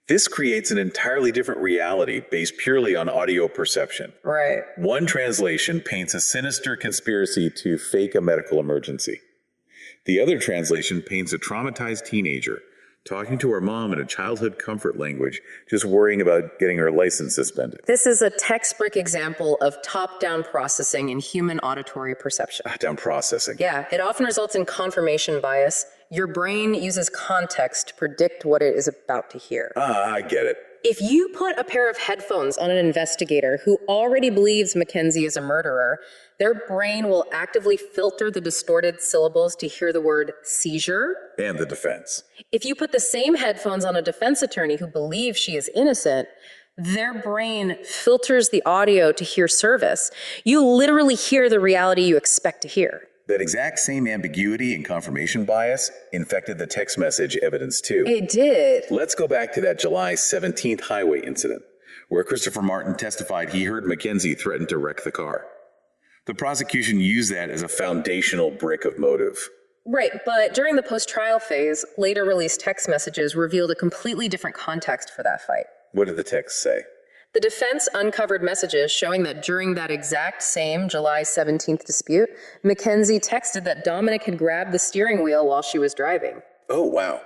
Speaker 1: This creates an entirely different reality based purely on audio perception.
Speaker 2: Right.
Speaker 1: One translation paints a sinister conspiracy to fake a medical emergency. The other translation paints a traumatized teenager talking to her mom in a childhood comfort language, just worrying about getting her license suspended.
Speaker 2: This is a textbook example of top-down processing in human auditory perception.
Speaker 1: Down processing.
Speaker 2: Yeah, it often results in confirmation bias. Your brain uses context to predict what it is about to hear.
Speaker 1: I get it.
Speaker 2: If you put a pair of headphones on an investigator who already believes McKenzie is a murderer, their brain will actively filter the distorted syllables to hear the word seizure.
Speaker 1: And the defense.
Speaker 2: If you put the same headphones on a defense attorney who believes she is innocent, their brain filters the audio to hear service. You literally hear the reality you expect to hear.
Speaker 1: That exact same ambiguity and confirmation bias infected the text message evidence too.
Speaker 2: It did.
Speaker 1: Let's go back to that July 17th highway incident, where Christopher Martin testified he heard McKenzie threaten to wreck the car. The prosecution used that as a foundational brick of motive.
Speaker 2: Right, but during the post-trial phase, later released text messages revealed a completely different context for that fight.
Speaker 1: What did the text say?
Speaker 2: The defense uncovered messages showing that during that exact same July 17th dispute, McKenzie texted that Dominic had grabbed the steering wheel while she was driving.
Speaker 1: Oh, wow.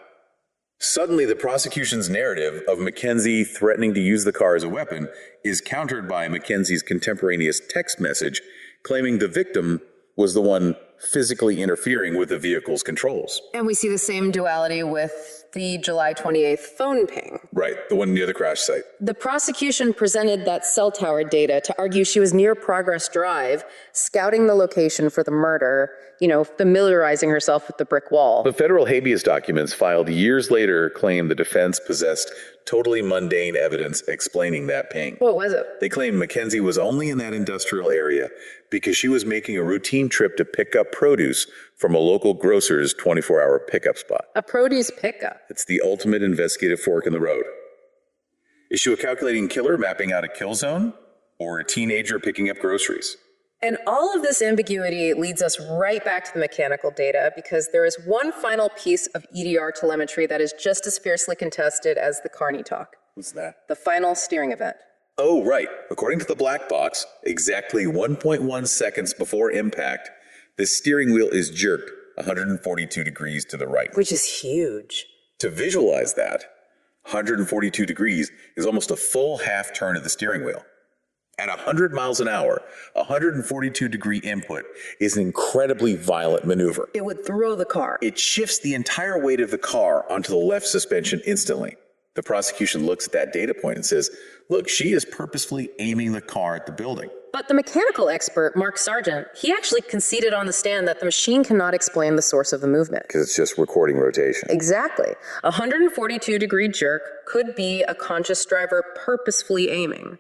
Speaker 1: Suddenly, the prosecution's narrative of McKenzie threatening to use the car as a weapon is countered by McKenzie's contemporaneous text message claiming the victim was the one physically interfering with the vehicle's controls.
Speaker 2: And we see the same duality with the July 28th phone ping.
Speaker 1: Right, the one near the crash site.
Speaker 2: The prosecution presented that cell tower data to argue she was near Progress Drive, scouting the location for the murder, familiarizing herself with the brick wall.
Speaker 1: The federal habeas documents filed years later claim the defense possessed totally mundane evidence explaining that ping.
Speaker 2: What was it?
Speaker 1: They claimed McKenzie was only in that industrial area because she was making a routine trip to pick up produce from a local grocer's 24-hour pickup spot.
Speaker 2: A produce pickup.
Speaker 1: It's the ultimate investigative fork in the road. Is she a calculating killer mapping out a kill zone, or a teenager picking up groceries?
Speaker 2: And all of this ambiguity leads us right back to the mechanical data, because there is one final piece of EDR telemetry that is just as fiercely contested as the Carney talk.
Speaker 1: What's that?
Speaker 2: The final steering event.
Speaker 1: Oh, right. According to the black box, exactly 1.1 seconds before impact, the steering wheel is jerked 142 degrees to the right.
Speaker 2: Which is huge.
Speaker 1: To visualize that, 142 degrees is almost a full half turn of the steering wheel. At 100 miles an hour, 142 degree input is an incredibly violent maneuver.
Speaker 2: It would throw the car.
Speaker 1: It shifts the entire weight of the car onto the left suspension instantly. The prosecution looks at that data point and says, look, she is purposefully aiming the car at the building.
Speaker 2: But the mechanical expert, Mark Sargent, he actually conceded on the stand that the machine cannot explain the source of the movement.
Speaker 1: Because it's just recording rotation.
Speaker 2: Exactly. A 142 degree jerk could be a conscious driver purposefully aiming.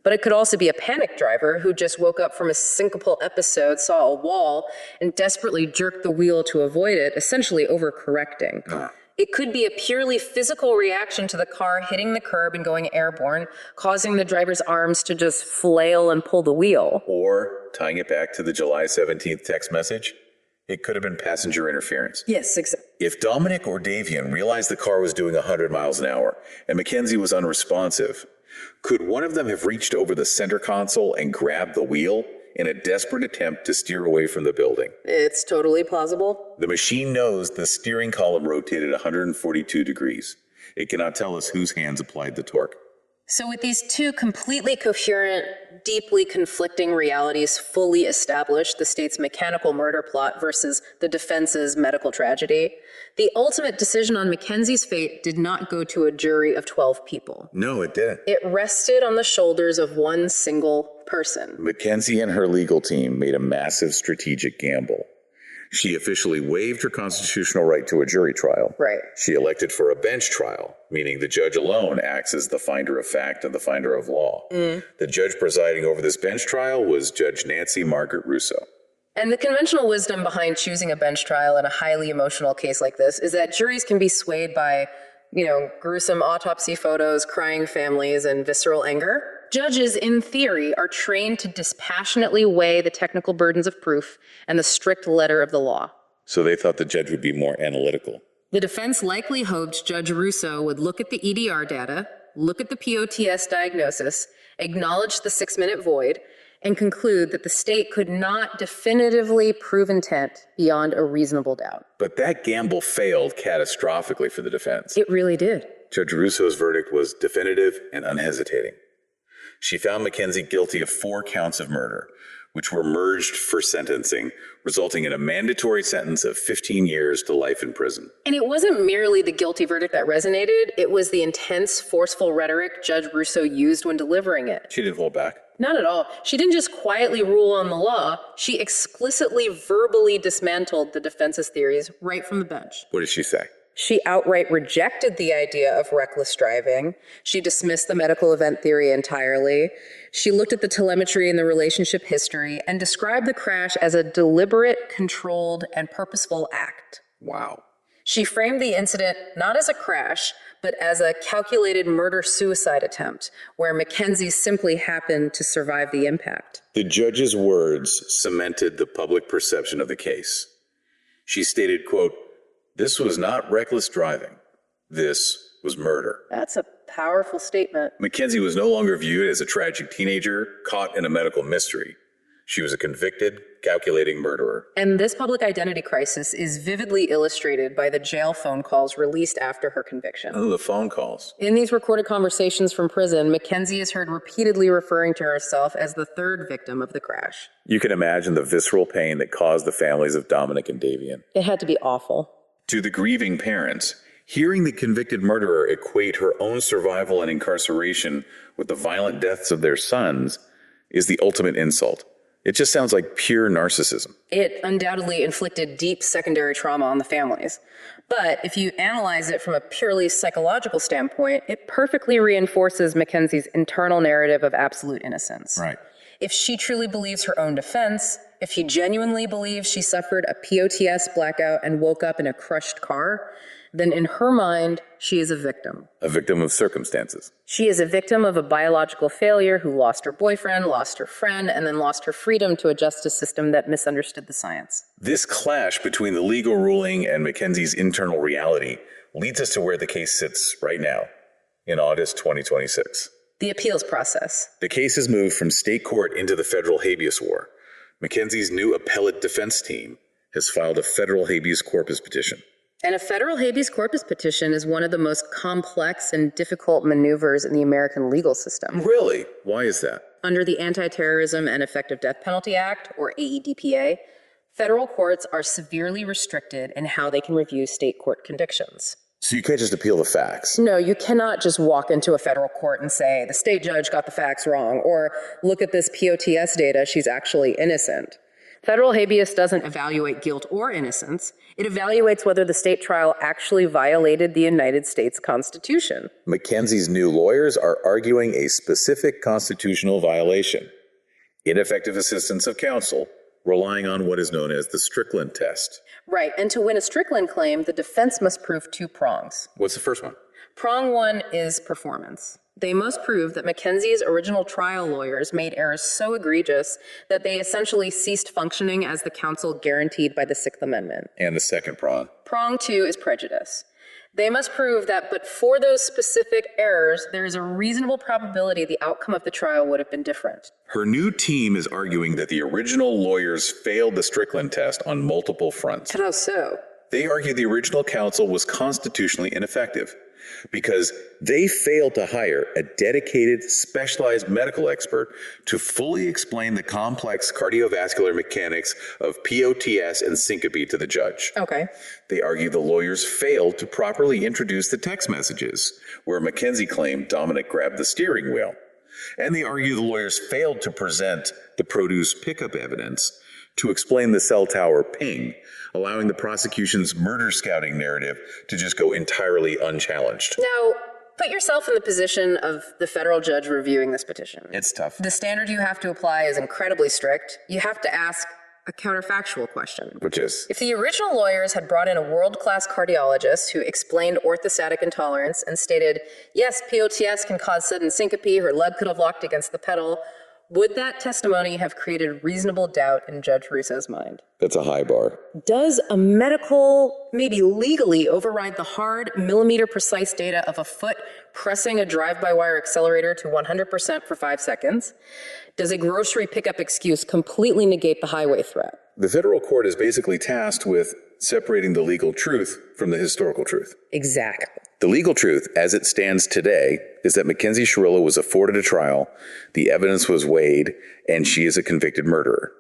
Speaker 2: But it could also be a panic driver who just woke up from a syncopal episode, saw a wall, and desperately jerked the wheel to avoid it, essentially overcorrecting. It could be a purely physical reaction to the car hitting the curb and going airborne, causing the driver's arms to just flail and pull the wheel.
Speaker 1: Or, tying it back to the July 17th text message, it could have been passenger interference.
Speaker 2: Yes, exactly.
Speaker 1: If Dominic or Davian realized the car was doing 100 miles an hour and McKenzie was unresponsive, could one of them have reached over the center console and grabbed the wheel in a desperate attempt to steer away from the building?
Speaker 2: It's totally plausible.
Speaker 1: The machine knows the steering column rotated 142 degrees. It cannot tell us whose hands applied the torque.
Speaker 2: So with these two completely coherent, deeply conflicting realities fully established, the state's mechanical murder plot versus the defense's medical tragedy, the ultimate decision on McKenzie's fate did not go to a jury of 12 people.
Speaker 1: No, it didn't.
Speaker 2: It rested on the shoulders of one single person.
Speaker 1: McKenzie and her legal team made a massive strategic gamble. She officially waived her constitutional right to a jury trial.
Speaker 2: Right.
Speaker 1: She elected for a bench trial, meaning the judge alone acts as the finder of fact and the finder of law. The judge presiding over this bench trial was Judge Nancy Margaret Russo.
Speaker 2: And the conventional wisdom behind choosing a bench trial in a highly emotional case like this is that juries can be swayed by, gruesome autopsy photos, crying families, and visceral anger. Judges, in theory, are trained to dispassionately weigh the technical burdens of proof and the strict letter of the law.
Speaker 1: So they thought the judge would be more analytical.
Speaker 2: The defense likely hoped Judge Russo would look at the EDR data, look at the POTS diagnosis, acknowledge the 6-minute void, and conclude that the state could not definitively prove intent beyond a reasonable doubt.
Speaker 1: But that gamble failed catastrophically for the defense.
Speaker 2: It really did.
Speaker 1: Judge Russo's verdict was definitive and unhesitating. She found McKenzie guilty of 4 counts of murder, which were merged for sentencing, resulting in a mandatory sentence of 15 years to life in prison.
Speaker 2: And it wasn't merely the guilty verdict that resonated, it was the intense, forceful rhetoric Judge Russo used when delivering it.
Speaker 1: She didn't hold back.
Speaker 2: Not at all. She didn't just quietly rule on the law, she explicitly verbally dismantled the defense's theories right from the bench.
Speaker 1: What did she say?
Speaker 2: She outright rejected the idea of reckless driving. She dismissed the medical event theory entirely. She looked at the telemetry and the relationship history and described the crash as a deliberate, controlled, and purposeful act.
Speaker 1: Wow.
Speaker 2: She framed the incident not as a crash, but as a calculated murder-suicide attempt, where McKenzie simply happened to survive the impact.
Speaker 1: The judge's words cemented the public perception of the case. She stated, quote, "This was not reckless driving. This was murder."
Speaker 2: That's a powerful statement.
Speaker 1: McKenzie was no longer viewed as a tragic teenager caught in a medical mystery. She was a convicted, calculating murderer.
Speaker 2: And this public identity crisis is vividly illustrated by the jail phone calls released after her conviction.
Speaker 1: Oh, the phone calls.
Speaker 2: In these recorded conversations from prison, McKenzie is heard repeatedly referring to herself as the third victim of the crash.
Speaker 1: You can imagine the visceral pain that caused the families of Dominic and Davian.
Speaker 2: It had to be awful.
Speaker 1: To the grieving parents, hearing the convicted murderer equate her own survival and incarceration with the violent deaths of their sons is the ultimate insult. It just sounds like pure narcissism.
Speaker 2: It undoubtedly inflicted deep secondary trauma on the families. But if you analyze it from a purely psychological standpoint, it perfectly reinforces McKenzie's internal narrative of absolute innocence.
Speaker 1: Right.
Speaker 2: If she truly believes her own defense, if she genuinely believes she suffered a POTS blackout and woke up in a crushed car, then in her mind, she is a victim.
Speaker 1: A victim of circumstances.
Speaker 2: She is a victim of a biological failure who lost her boyfriend, lost her friend, and then lost her freedom to a justice system that misunderstood the science.
Speaker 1: This clash between the legal ruling and McKenzie's internal reality leads us to where the case sits right now, in August 2026.
Speaker 2: The appeals process.
Speaker 1: The case has moved from state court into the federal habeas war. McKenzie's new appellate defense team has filed a federal habeas corpus petition.
Speaker 2: And a federal habeas corpus petition is one of the most complex and difficult maneuvers in the American legal system.
Speaker 1: Really? Why is that?
Speaker 2: Under the Anti-Terrorism and Effective Death Penalty Act, or AEDPA, federal courts are severely restricted in how they can review state court convictions.
Speaker 1: So you can't just appeal the facts.
Speaker 2: No, you cannot just walk into a federal court and say, the state judge got the facts wrong, or look at this POTS data, she's actually innocent. Federal habeas doesn't evaluate guilt or innocence. It evaluates whether the state trial actually violated the United States Constitution.
Speaker 1: McKenzie's new lawyers are arguing a specific constitutional violation: ineffective assistance of counsel, relying on what is known as the Strickland test.
Speaker 2: Right, and to win a Strickland claim, the defense must prove 2 prongs.
Speaker 1: What's the first one?
Speaker 2: Prong 1 is performance. They must prove that McKenzie's original trial lawyers made errors so egregious that they essentially ceased functioning as the counsel guaranteed by the Sixth Amendment.
Speaker 1: And the second prong?
Speaker 2: Prong 2 is prejudice. They must prove that but for those specific errors, there is a reasonable probability the outcome of the trial would have been different.
Speaker 1: Her new team is arguing that the original lawyers failed the Strickland test on multiple fronts.
Speaker 2: How so?
Speaker 1: They argue the original counsel was constitutionally ineffective because they failed to hire a dedicated, specialized medical expert to fully explain the complex cardiovascular mechanics of POTS and syncope to the judge.
Speaker 2: Okay.
Speaker 1: They argue the lawyers failed to properly introduce the text messages, where McKenzie claimed Dominic grabbed the steering wheel. And they argue the lawyers failed to present the produce pickup evidence to explain the cell tower ping, allowing the prosecution's murder scouting narrative to just go entirely unchallenged.
Speaker 2: Now, put yourself in the position of the federal judge reviewing this petition.
Speaker 1: It's tough.
Speaker 2: The standard you have to apply is incredibly strict. You have to ask a counterfactual question.
Speaker 1: Which is?
Speaker 2: If the original lawyers had brought in a world-class cardiologist who explained orthostatic intolerance and stated, yes, POTS can cause sudden syncope, her leg could have locked against the pedal, would that testimony have created reasonable doubt in Judge Russo's mind?
Speaker 1: That's a high bar.
Speaker 2: Does a medical, maybe legally, override the hard, millimeter-precise data of a foot pressing a drive-by-wire accelerator to 100% for 5 seconds? Does a grocery pickup excuse completely negate the highway threat?
Speaker 1: The federal court is basically tasked with separating the legal truth from the historical truth.
Speaker 2: Exactly.
Speaker 1: The legal truth, as it stands today, is that McKenzie Shirilla was afforded a trial, the evidence was weighed, and she is a convicted murderer.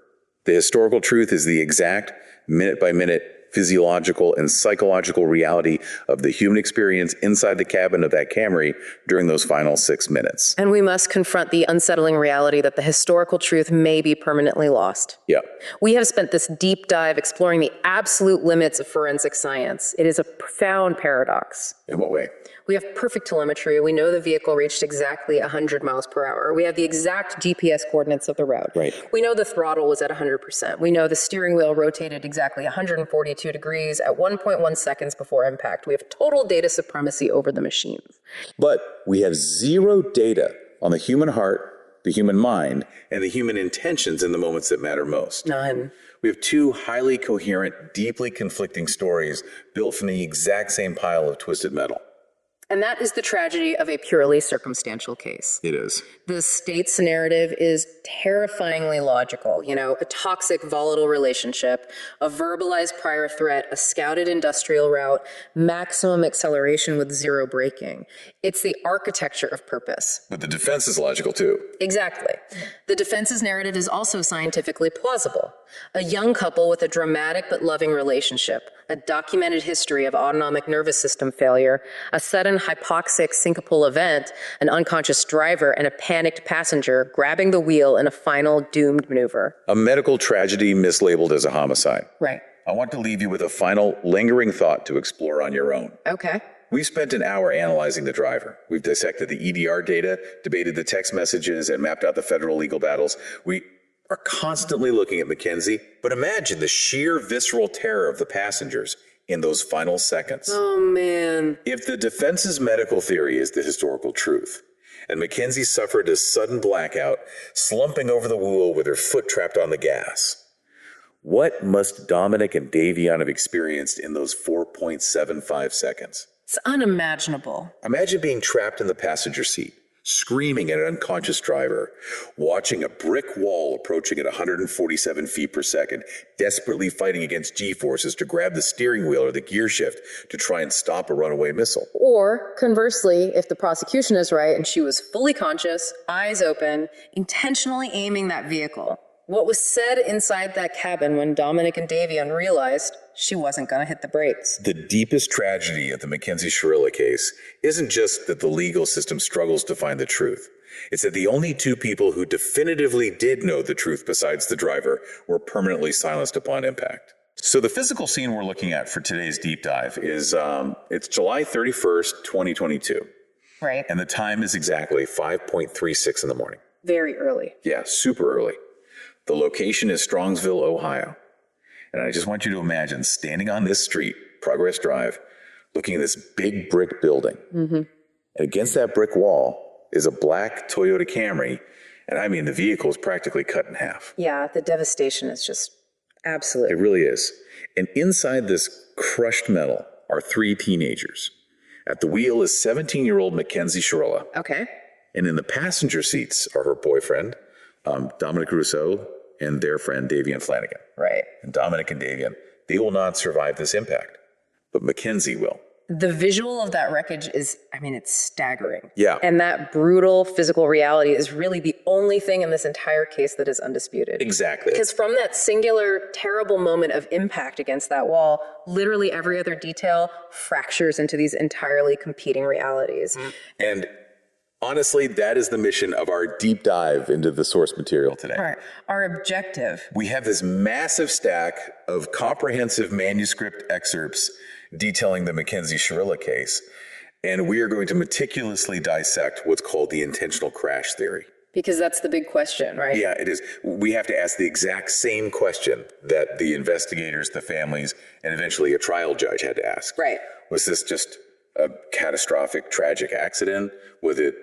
Speaker 1: The historical truth is the exact, minute-by-minute, physiological and psychological reality of the human experience inside the cabin of that Camry during those final 6 minutes.
Speaker 2: And we must confront the unsettling reality that the historical truth may be permanently lost.
Speaker 1: Yeah.
Speaker 2: We have spent this deep dive exploring the absolute limits of forensic science. It is a profound paradox.
Speaker 1: In what way?
Speaker 2: We have perfect telemetry. We know the vehicle reached exactly 100 miles per hour. We have the exact GPS coordinates of the route.
Speaker 1: Right.
Speaker 2: We know the throttle was at 100%. We know the steering wheel rotated exactly 142 degrees at 1.1 seconds before impact. We have total data supremacy over the machines.
Speaker 1: But we have zero data on the human heart, the human mind, and the human intentions in the moments that matter most.
Speaker 2: None.
Speaker 1: We have two highly coherent, deeply conflicting stories built from the exact same pile of twisted metal.
Speaker 2: And that is the tragedy of a purely circumstantial case.
Speaker 1: It is.
Speaker 2: The state's narrative is terrifyingly logical. You know, a toxic, volatile relationship, a verbalized prior threat, a scouted industrial route, maximum acceleration with zero braking. It's the architecture of purpose.
Speaker 1: But the defense is logical too.
Speaker 2: Exactly. The defense's narrative is also scientifically plausible. A young couple with a dramatic but loving relationship, a documented history of autonomic nervous system failure, a sudden hypoxic syncopal event, an unconscious driver, and a panicked passenger grabbing the wheel in a final doomed maneuver.
Speaker 1: A medical tragedy mislabeled as a homicide.
Speaker 2: Right.
Speaker 1: I want to leave you with a final lingering thought to explore on your own.
Speaker 2: Okay.
Speaker 1: We've spent an hour analyzing the driver. We've dissected the EDR data, debated the text messages, and mapped out the federal legal battles. We are constantly looking at McKenzie, but imagine the sheer visceral terror of the passengers in those final seconds.
Speaker 2: Oh, man.
Speaker 1: If the defense's medical theory is the historical truth, and McKenzie suffered a sudden blackout, slumping over the wheel with her foot trapped on the gas, what must Dominic and Davion have experienced in those 4.75 seconds?
Speaker 2: It's unimaginable.
Speaker 1: Imagine being trapped in the passenger seat, screaming at an unconscious driver, watching a brick wall approaching at 147 feet per second, desperately fighting against G-forces to grab the steering wheel or the gear shift to try and stop a runaway missile.
Speaker 2: Or, conversely, if the prosecution is right and she was fully conscious, eyes open, intentionally aiming that vehicle, what was said inside that cabin when Dominic and Davion realized she wasn't going to hit the brakes?
Speaker 1: The deepest tragedy of the McKenzie Shirilla case isn't just that the legal system struggles to find the truth. It's that the only two people who definitively did know the truth besides the driver were permanently silenced upon impact. So the physical scene we're looking at for today's deep dive is, it's July 31st, 2022.
Speaker 2: Right.
Speaker 1: And the time is exactly 5:36 in the morning.
Speaker 2: Very early.
Speaker 1: Yeah, super early. The location is Strongsville, Ohio. And I just want you to imagine standing on this street, Progress Drive, looking at this big brick building. Mm-hmm. And against that brick wall is a black Toyota Camry. And I mean, the vehicle is practically cut in half.
Speaker 2: Yeah, the devastation is just absolute.
Speaker 1: It really is. And inside this crushed metal are three teenagers. At the wheel is 17-year-old McKenzie Shirilla.
Speaker 2: Okay.
Speaker 1: And in the passenger seats are her boyfriend, Dominic Rousseau, and their friend, Davion Flanagan.
Speaker 2: Right.
Speaker 1: And Dominic and Davion, they will not survive this impact, but McKenzie will.
Speaker 2: The visual of that wreckage is, it's staggering.
Speaker 1: Yeah.
Speaker 2: And that brutal physical reality is really the only thing in this entire case that is undisputed.
Speaker 1: Exactly.
Speaker 2: Because from that singular, terrible moment of impact against that wall, literally every other detail fractures into these entirely competing realities.
Speaker 1: And Honestly, that is the mission of our deep dive into the source material today.
Speaker 2: All right. Our objective.
Speaker 1: We have this massive stack of comprehensive manuscript excerpts detailing the McKenzie Shirilla case, and we are going to meticulously dissect what's called the intentional crash theory.
Speaker 2: Because that's the big question, right?
Speaker 1: Yeah, it is. We have to ask the exact same question that the investigators, the families, and eventually a trial judge had to ask.
Speaker 2: Right.
Speaker 1: Was this just a catastrophic, tragic accident? Was it,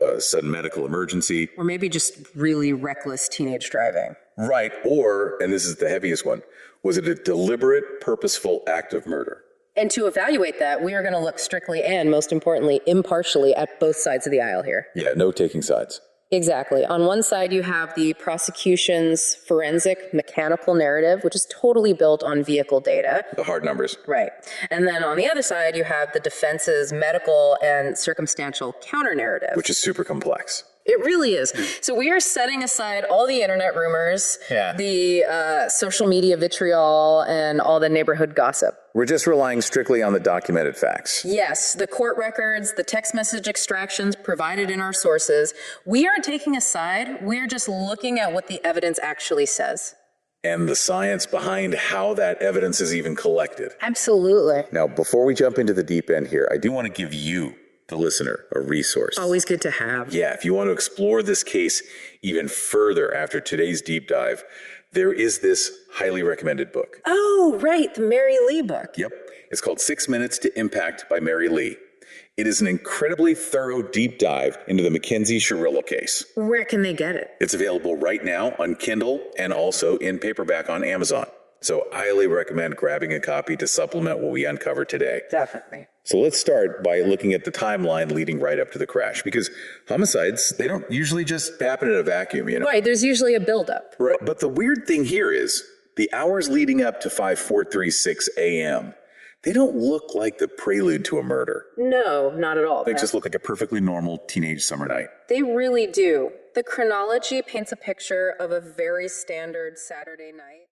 Speaker 1: a sudden medical emergency?
Speaker 2: Or maybe just really reckless teenage driving.
Speaker 1: Right. Or, and this is the heaviest one, was it a deliberate, purposeful act of murder?
Speaker 2: And to evaluate that, we are going to look strictly and, most importantly, impartially at both sides of the aisle here.
Speaker 1: Yeah, no taking sides.
Speaker 2: Exactly. On one side, you have the prosecution's forensic mechanical narrative, which is totally built on vehicle data.
Speaker 1: The hard numbers.
Speaker 2: Right. And then on the other side, you have the defense's medical and circumstantial counter narrative.
Speaker 1: Which is super complex.
Speaker 2: It really is. So we are setting aside all the internet rumors, the social media vitriol, and all the neighborhood gossip.
Speaker 1: We're just relying strictly on the documented facts.
Speaker 2: Yes, the court records, the text message extractions provided in our sources. We aren't taking a side. We're just looking at what the evidence actually says.
Speaker 1: And the science behind how that evidence is even collected.
Speaker 2: Absolutely.
Speaker 1: Now, before we jump into the deep end here, I do want to give you, the listener, a resource.
Speaker 2: Always good to have.
Speaker 1: Yeah, if you want to explore this case even further after today's deep dive, there is this highly recommended book.
Speaker 2: Oh, right, the Mary Lee book.
Speaker 1: Yep. It's called 6 Minutes to Impact by Mary Lee. It is an incredibly thorough deep dive into the McKenzie Shirilla case.
Speaker 2: Where can they get it?
Speaker 1: It's available right now on Kindle and also in paperback on Amazon. So I highly recommend grabbing a copy to supplement what we uncover today.
Speaker 2: Definitely.
Speaker 1: So let's start by looking at the timeline leading right up to the crash, because homicides, they don't usually just happen in a vacuum,
Speaker 2: Right, there's usually a buildup.
Speaker 1: Right. But the weird thing here is the hours leading up to 5:436 a.m., they don't look like the prelude to a murder.
Speaker 2: No, not at all.
Speaker 1: They just look like a perfectly normal teenage summer night.
Speaker 2: They really do. The chronology paints a picture of a very standard Saturday night.